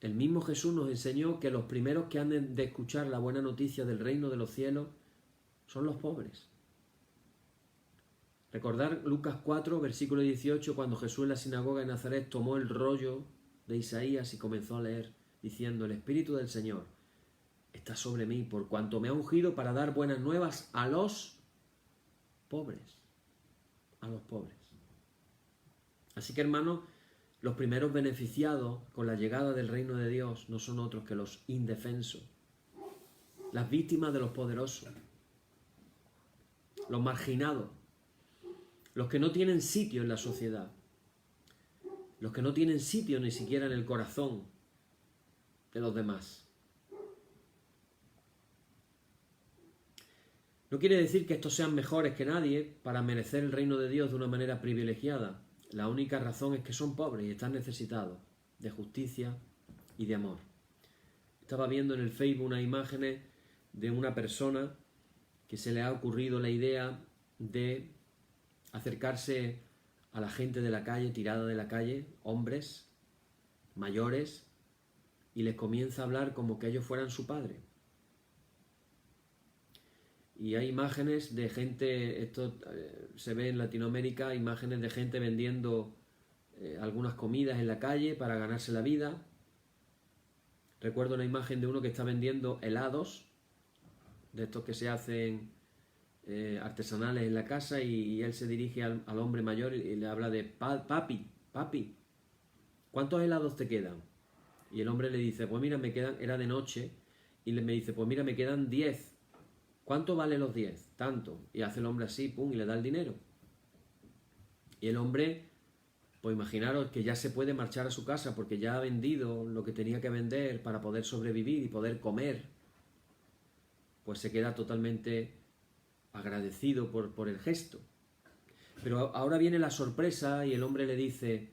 El mismo Jesús nos enseñó que los primeros que han de escuchar la buena noticia del reino de los cielos son los pobres. Recordar Lucas 4, versículo 18, cuando Jesús en la sinagoga de Nazaret tomó el rollo de Isaías y comenzó a leer, diciendo: el Espíritu del Señor está sobre mí, por cuanto me ha ungido para dar buenas nuevas a los pobres. A los pobres. Así que, hermanos, los primeros beneficiados con la llegada del reino de Dios no son otros que los indefensos, las víctimas de los poderosos, los marginados, los que no tienen sitio en la sociedad, los que no tienen sitio ni siquiera en el corazón de los demás. No quiere decir que estos sean mejores que nadie para merecer el reino de Dios de una manera privilegiada. La única razón es que son pobres y están necesitados de justicia y de amor. Estaba viendo en el Facebook unas imágenes de una persona que se le ha ocurrido la idea de acercarse a la gente de la calle, tirada de la calle, hombres, mayores, y les comienza a hablar como que ellos fueran su padre. Y hay imágenes de gente, esto se ve en Latinoamérica, imágenes de gente vendiendo algunas comidas en la calle para ganarse la vida. Recuerdo una imagen de uno que está vendiendo helados, de estos que se hacen artesanales en la casa, y él se dirige al hombre mayor y le habla de: papi, ¿cuántos helados te quedan? Y el hombre le dice: pues mira, me quedan, era de noche, y me dice: pues mira, me quedan 10. ¿Cuánto valen los 10? Tanto. Y hace el hombre así, pum, y le da el dinero. Y el hombre, pues imaginaros que ya se puede marchar a su casa porque ya ha vendido lo que tenía que vender para poder sobrevivir y poder comer. Pues se queda totalmente agradecido por el gesto. Pero ahora viene la sorpresa y el hombre le dice: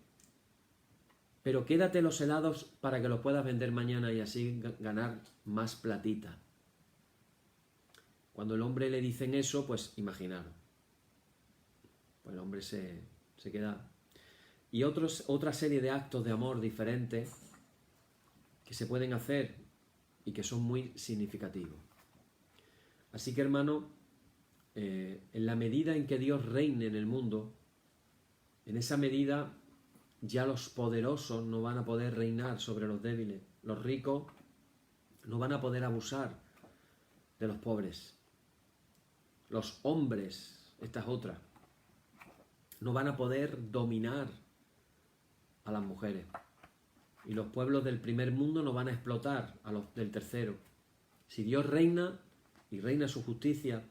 pero quédate los helados para que los puedas vender mañana y así ganar más platita. Cuando el hombre le dicen eso, pues imaginaros. Pues el hombre se queda. Y otra serie de actos de amor diferentes que se pueden hacer y que son muy significativos. Así que, hermano, en la medida en que Dios reine en el mundo, en esa medida ya los poderosos no van a poder reinar sobre los débiles. Los ricos no van a poder abusar de los pobres. Los hombres, esta es otra, no van a poder dominar a las mujeres. Y los pueblos del primer mundo no van a explotar a los del tercero. Si Dios reina y reina su justicia,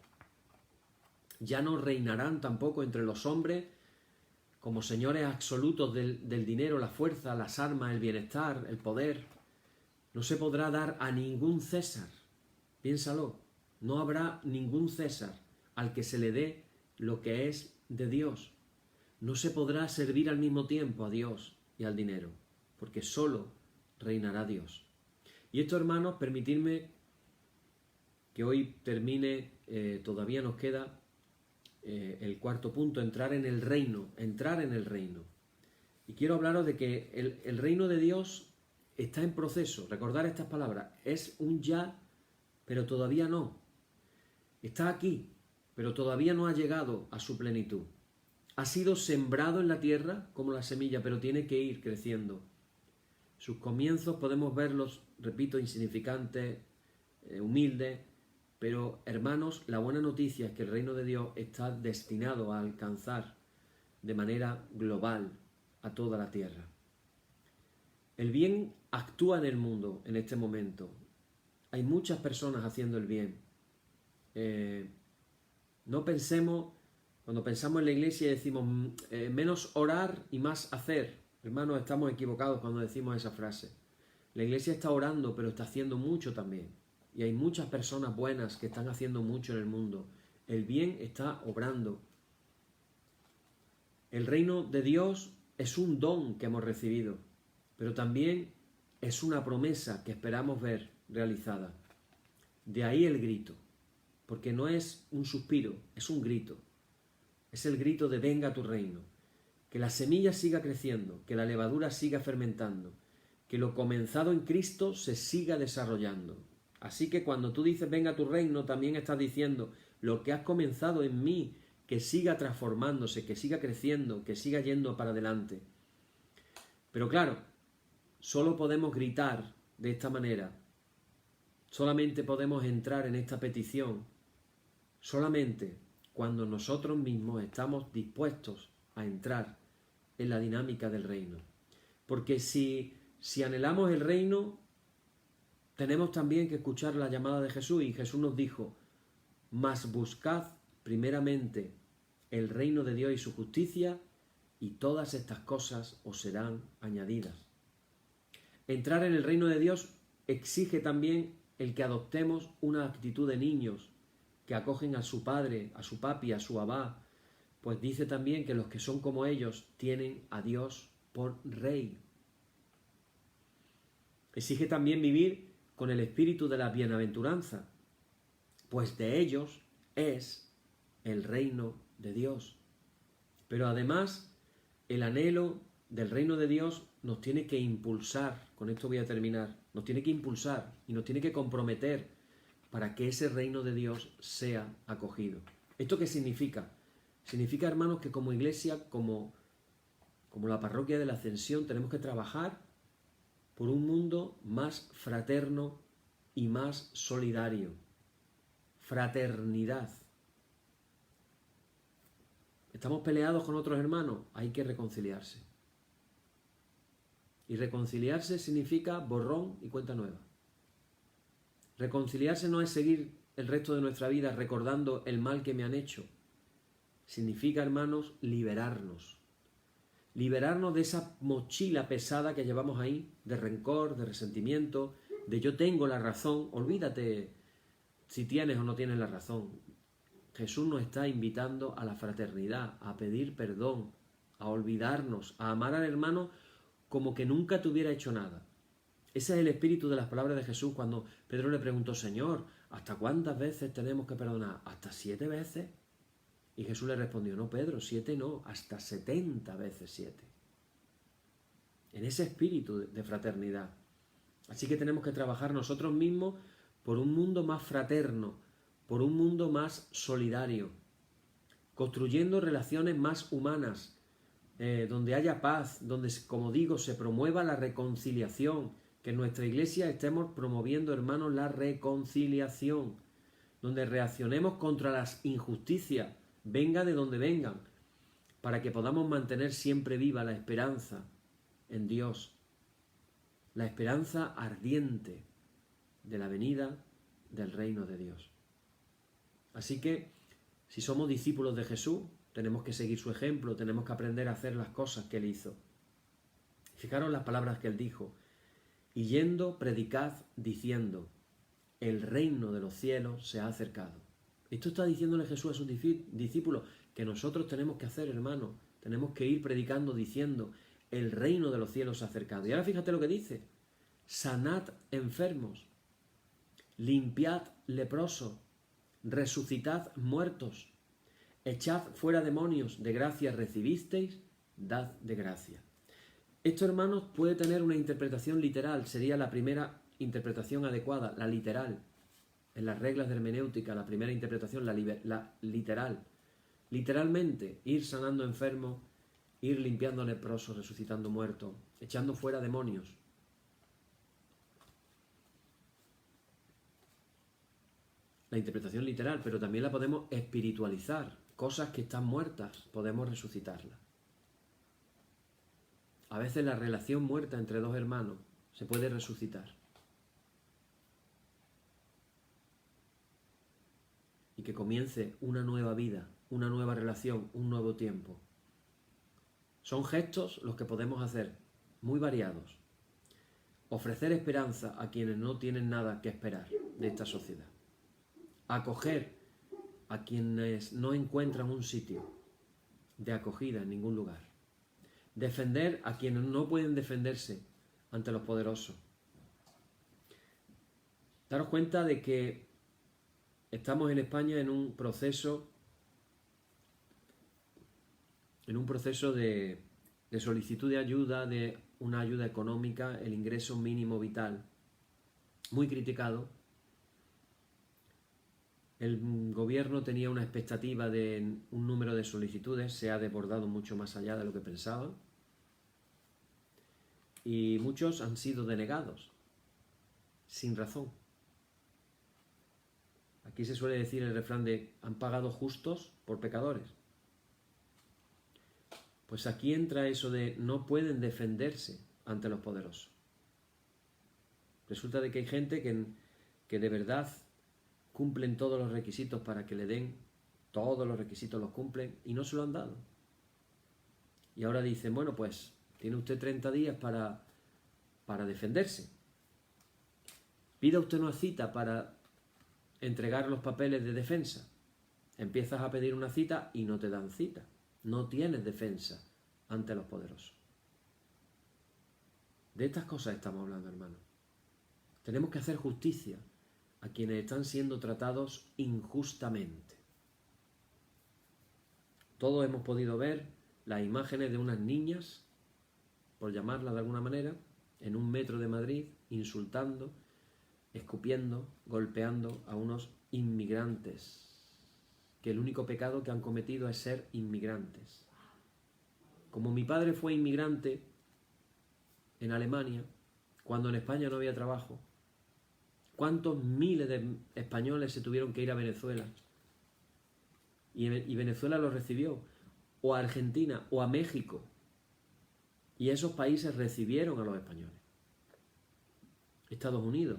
ya no reinarán tampoco entre los hombres como señores absolutos del dinero, la fuerza, las armas, el bienestar, el poder. No se podrá dar a ningún César. Piénsalo. No habrá ningún César al que se le dé lo que es de Dios. No se podrá servir al mismo tiempo a Dios y al dinero, porque solo reinará Dios. Y esto, hermanos, permitidme que hoy termine, todavía nos queda el cuarto punto: entrar en el reino. Y quiero hablaros de que el reino de Dios está en proceso. Recordar estas palabras: es un ya, pero todavía no. Está aquí, pero todavía no ha llegado a su plenitud. Ha sido sembrado en la tierra como la semilla, pero tiene que ir creciendo. Sus comienzos podemos verlos, repito, insignificantes, humildes, pero, hermanos, la buena noticia es que el reino de Dios está destinado a alcanzar de manera global a toda la tierra. El bien actúa en el mundo en este momento. Hay muchas personas haciendo el bien. No pensemos, cuando pensamos en la iglesia decimos menos orar y más hacer. Hermanos, estamos equivocados cuando decimos esa frase. La iglesia está orando, pero está haciendo mucho también. Y hay muchas personas buenas que están haciendo mucho en el mundo. El bien está obrando. El reino de Dios es un don que hemos recibido, pero también es una promesa que esperamos ver realizada. De ahí el grito, porque no es un suspiro, es un grito. Es el grito de: venga tu reino. Que la semilla siga creciendo, que la levadura siga fermentando, que lo comenzado en Cristo se siga desarrollando. Así que cuando tú dices venga tu reino, también estás diciendo lo que has comenzado en mí, que siga transformándose, que siga creciendo, que siga yendo para adelante. Pero claro, solo podemos gritar de esta manera, solamente podemos entrar en esta petición, solamente cuando nosotros mismos estamos dispuestos a entrar en la dinámica del reino. Porque si anhelamos el reino, tenemos también que escuchar la llamada de Jesús, y Jesús nos dijo, mas buscad primeramente el reino de Dios y su justicia, y todas estas cosas os serán añadidas. Entrar en el reino de Dios exige también el que adoptemos una actitud de niños que acogen a su padre, a su papi, a su abá, pues dice también que los que son como ellos tienen a Dios por rey. Exige también vivir con el espíritu de la bienaventuranza, pues de ellos es el reino de Dios. Pero además, el anhelo del reino de Dios nos tiene que impulsar, con esto voy a terminar, nos tiene que impulsar y nos tiene que comprometer para que ese reino de Dios sea acogido. ¿Esto qué significa? Significa, hermanos, que como iglesia, como la parroquia de la Ascensión, tenemos que trabajar por un mundo más fraterno y más solidario. Fraternidad. ¿Estamos peleados con otros hermanos? Hay que reconciliarse. Y reconciliarse significa borrón y cuenta nueva. Reconciliarse no es seguir el resto de nuestra vida recordando el mal que me han hecho. Significa, hermanos, liberarnos. Liberarnos de esa mochila pesada que llevamos ahí, de rencor, de resentimiento, de yo tengo la razón. Olvídate si tienes o no tienes la razón. Jesús nos está invitando a la fraternidad, a pedir perdón, a olvidarnos, a amar al hermano como que nunca te hubiera hecho nada. Ese es el espíritu de las palabras de Jesús cuando Pedro le preguntó, Señor, ¿hasta cuántas veces tenemos que perdonar? ¿Hasta 7 veces? Y Jesús le respondió, no, Pedro, 7 no, hasta 70 veces 7. En ese espíritu de fraternidad. Así que tenemos que trabajar nosotros mismos por un mundo más fraterno, por un mundo más solidario, construyendo relaciones más humanas, donde haya paz, donde, como digo, se promueva la reconciliación, que en nuestra iglesia estemos promoviendo, hermanos, la reconciliación, donde reaccionemos contra las injusticias, venga de donde vengan, para que podamos mantener siempre viva la esperanza en Dios, la esperanza ardiente de la venida del reino de Dios. Así que, si somos discípulos de Jesús, tenemos que seguir su ejemplo, tenemos que aprender a hacer las cosas que Él hizo. Fijaros las palabras que Él dijo, y yendo, predicad, diciendo, el reino de los cielos se ha acercado. Esto está diciéndole Jesús a sus discípulos, que nosotros tenemos que hacer, hermano, tenemos que ir predicando, diciendo, el reino de los cielos se ha acercado. Y ahora fíjate lo que dice, sanad enfermos, limpiad leprosos, resucitad muertos, echad fuera demonios, de gracia recibisteis, dad de gracia. Esto, hermanos, puede tener una interpretación literal, sería la primera interpretación adecuada, la literal. En las reglas de hermenéutica, la primera interpretación, la literal. Literalmente, ir sanando enfermos, ir limpiando leprosos, resucitando muertos, echando fuera demonios. La interpretación literal, pero también la podemos espiritualizar. Cosas que están muertas, podemos resucitarlas. A veces la relación muerta entre dos hermanos se puede resucitar. Y que comience una nueva vida, una nueva relación, un nuevo tiempo. Son gestos los que podemos hacer, muy variados. Ofrecer esperanza a quienes no tienen nada que esperar de esta sociedad. Acoger a quienes no encuentran un sitio de acogida en ningún lugar. Defender a quienes no pueden defenderse ante los poderosos. Daros cuenta de que estamos en España en un proceso de solicitud de ayuda de una ayuda económica, el ingreso mínimo vital, muy criticado. El gobierno tenía una expectativa de un número de solicitudes, se ha desbordado mucho más allá de lo que pensaban, y muchos han sido denegados, sin razón. Aquí se suele decir el refrán de han pagado justos por pecadores. Pues aquí entra eso de no pueden defenderse ante los poderosos. Resulta de que hay gente que de verdad cumplen todos los requisitos para que le den, todos los requisitos los cumplen y no se lo han dado. Y ahora dicen, bueno, pues tiene usted 30 días para defenderse. Pida usted una cita para entregar los papeles de defensa. Empiezas a pedir una cita y no te dan cita. No tienes defensa ante los poderosos. De estas cosas estamos hablando, hermanos. Tenemos que hacer justicia a quienes están siendo tratados injustamente. Todos hemos podido ver las imágenes de unas niñas, por llamarlas de alguna manera, en un metro de Madrid, insultando, escupiendo, golpeando a unos inmigrantes, que el único pecado que han cometido es ser inmigrantes. Como mi padre fue inmigrante en Alemania, cuando en España no había trabajo, ¿cuántos miles de españoles se tuvieron que ir a Venezuela? Y Venezuela los recibió, o a Argentina, o a México. Y esos países recibieron a los españoles. Estados Unidos.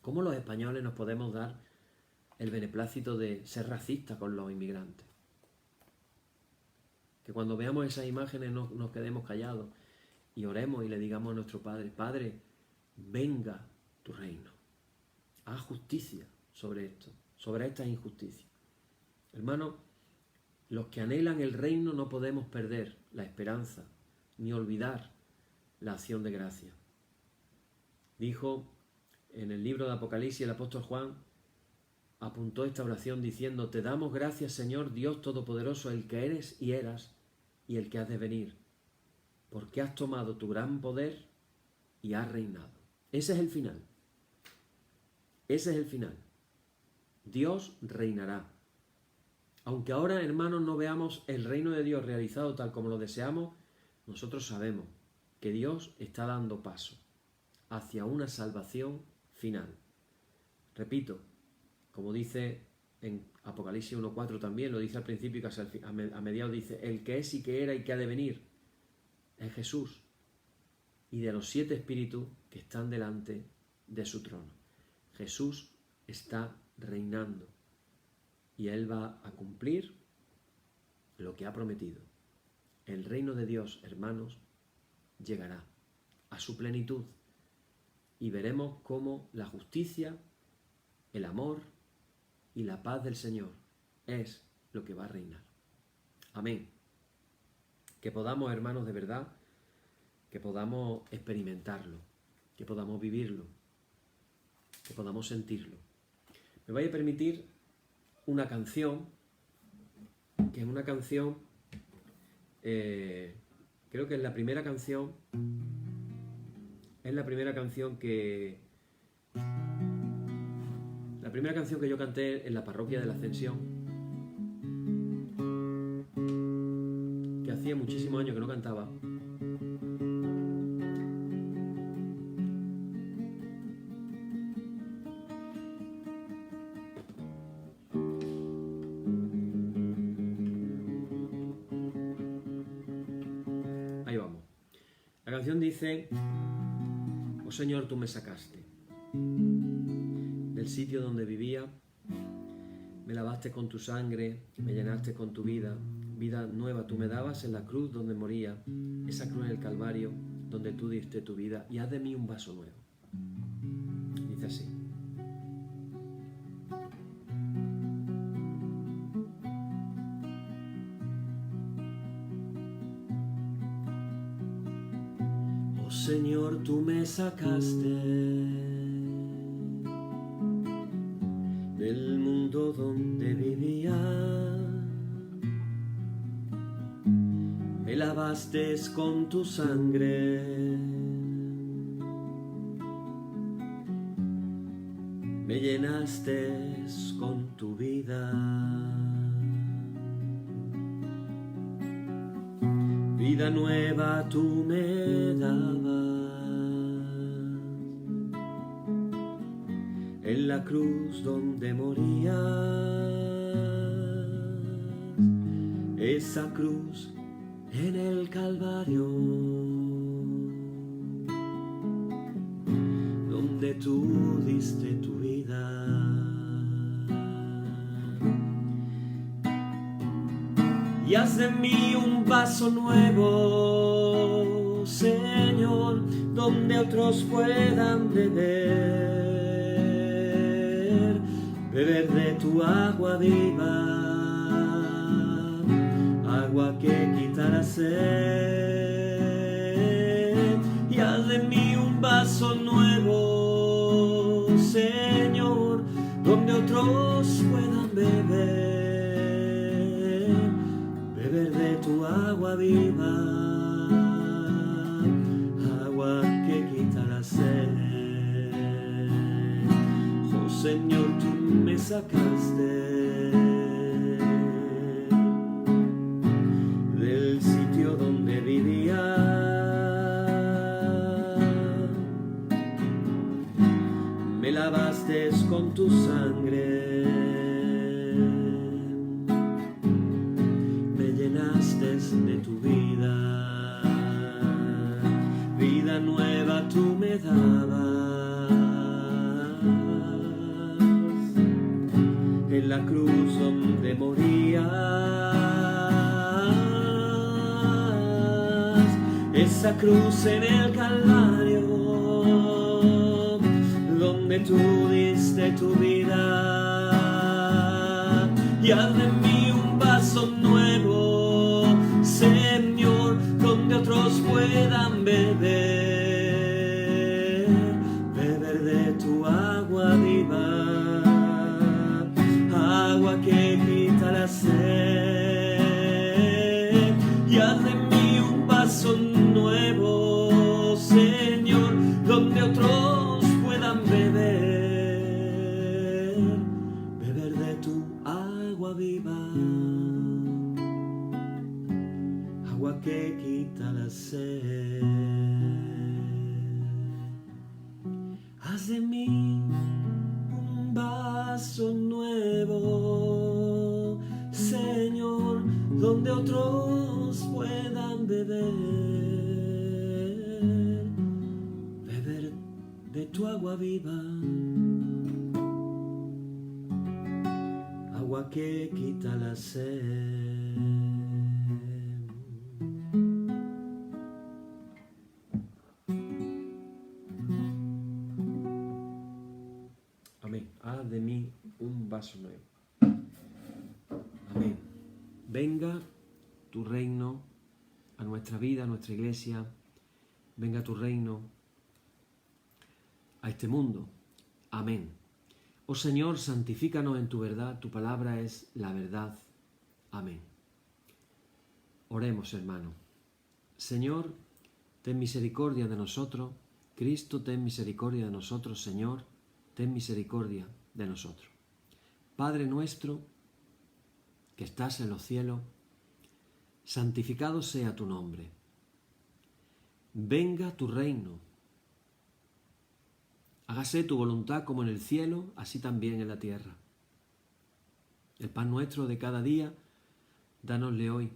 ¿Cómo los españoles nos podemos dar el beneplácito de ser racistas con los inmigrantes? Que cuando veamos esas imágenes nos quedemos callados y oremos y le digamos a nuestro Padre, Padre, venga tu reino. Haz justicia sobre esto, sobre estas injusticias. Hermanos, los que anhelan el reino no podemos perder la esperanza ni olvidar la acción de gracia. Dijo en el libro de Apocalipsis el apóstol Juan, apuntó esta oración diciendo, te damos gracias, Señor Dios Todopoderoso, el que eres y eras y el que has de venir, porque has tomado tu gran poder y has reinado. Ese es el final. Ese es el final. Dios reinará. Aunque ahora, hermanos, no veamos el reino de Dios realizado tal como lo deseamos, nosotros sabemos que Dios está dando paso hacia una salvación final. Repito, como dice en Apocalipsis 1.4 también, lo dice al principio y casi a mediados dice, el que es y que era y que ha de venir es Jesús y de los 7 espíritus que están delante de su trono. Jesús está reinando y Él va a cumplir lo que ha prometido. El reino de Dios, hermanos, llegará a su plenitud y veremos cómo la justicia, el amor y la paz del Señor es lo que va a reinar. Amén. Que podamos, hermanos, de verdad, que podamos experimentarlo, que podamos vivirlo, que podamos sentirlo. Me vais a permitir una canción, que es una canción, creo que es la primera canción que yo canté en la parroquia de la Ascensión, que hacía muchísimos años que no cantaba. Ahí vamos. La canción dice, oh Señor, tú me sacaste del sitio donde vivía, me lavaste con tu sangre, me llenaste con tu vida, vida nueva tú me dabas en la cruz donde moría, esa cruz en el Calvario donde tú diste tu vida, y haz de mí un vaso nuevo. Dice así. Oh Señor, tú me sacaste del mundo donde vivía, me lavaste con tu sangre, me llenaste con tu vida, vida nueva tú me dabas, en la cruz donde morías, esa cruz en el Calvario, donde tú diste tu vida. Y haz de mí un vaso nuevo, Señor, donde otros puedan beber, beber de tu agua viva, agua que quita la sed. Y haz de mí un vaso nuevo, Señor, donde otros puedan beber, beber de tu agua viva, agua que quita la sed. Oh Señor, tú me sacaste del sitio donde vivía, me lavaste con tu sangre, me llenaste de tu vida, vida nueva tú me dabas, en la cruz donde morías, esa cruz en el Calvario, donde tú diste tu vida. Y haz de mí un vaso nuevo, Señor, donde otros puedan beber, beber de tu agua viva, agua que quita la sed. Y haz de mí un vaso nuevo, Señor, donde otros puedan beber, beber de tu agua viva, agua que quita la sed. Haz de mí un vaso nuevo, Señor, donde otros puedan beber, beber de tu agua viva, agua que quita la sed. Amén. Haz de mí un vaso nuevo. Amén. Venga tu reino a nuestra vida, a nuestra iglesia. Venga tu reino a este mundo. Amén. Oh Señor, santifícanos en tu verdad. Tu palabra es la verdad. Amén. Oremos, hermanos. Señor, ten misericordia de nosotros. Cristo, ten misericordia de nosotros. Señor, ten misericordia de nosotros. Padre nuestro, que estás en los cielos, santificado sea tu nombre. Venga tu reino. Hágase tu voluntad como en el cielo, así también en la tierra. El pan nuestro de cada día, dánosle hoy.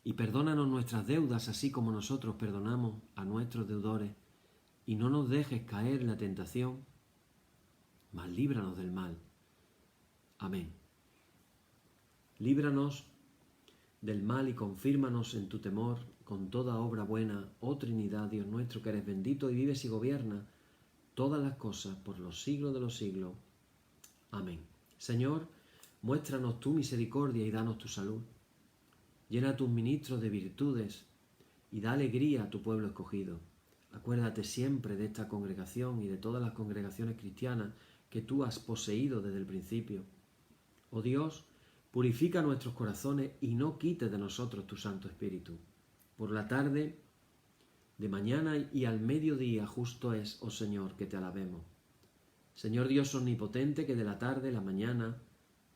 Y perdónanos nuestras deudas, así como nosotros perdonamos a nuestros deudores. Y no nos dejes caer en la tentación, mas líbranos del mal. Amén. Líbranos del mal y confírmanos en tu temor con toda obra buena, oh Trinidad, Dios nuestro, que eres bendito y vives y gobiernas todas las cosas por los siglos de los siglos. Amén. Señor, muéstranos tu misericordia y danos tu salud. Llena a tus ministros de virtudes y da alegría a tu pueblo escogido. Acuérdate siempre de esta congregación y de todas las congregaciones cristianas que tú has poseído desde el principio. Oh Dios, purifica nuestros corazones y no quites de nosotros tu Santo Espíritu. por la tarde, de mañana y al mediodía justo es, oh Señor, que te alabemos. Señor Dios omnipotente, que de la tarde, la mañana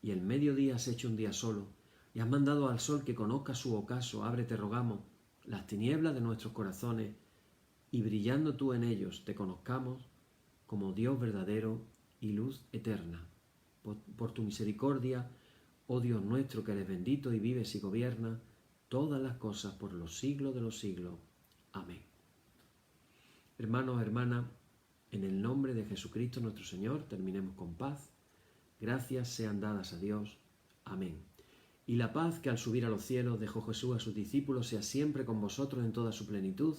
y el mediodía has hecho un día solo, y has mandado al sol que conozca su ocaso, abre, te rogamos, las tinieblas de nuestros corazones, y brillando tú en ellos te conozcamos como Dios verdadero y luz eterna. Por tu misericordia, oh Dios nuestro, que eres bendito y vives y gobiernas todas las cosas por los siglos de los siglos. Amén. Hermanos, hermanas, en el nombre de Jesucristo nuestro Señor, terminemos con paz. Gracias sean dadas a Dios. Amén. Y la paz que al subir a los cielos dejó Jesús a sus discípulos sea siempre con vosotros en toda su plenitud,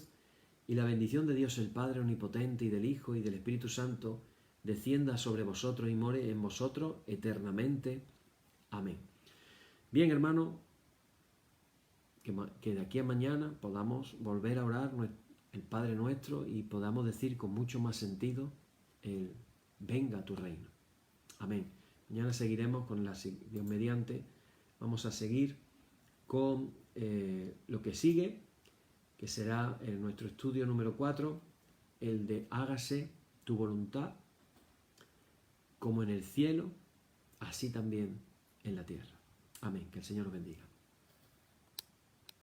y la bendición de Dios el Padre omnipotente y del Hijo y del Espíritu Santo descienda sobre vosotros y more en vosotros eternamente. Amén. Bien, hermanos, que de aquí a mañana podamos volver a orar el Padre Nuestro y podamos decir con mucho más sentido el venga a tu reino. Amén. Mañana seguiremos con Dios mediante. Vamos a seguir con lo que sigue, que será nuestro estudio número 4, el de hágase tu voluntad, como en el cielo, así también en la tierra. Amén. Que el Señor os bendiga.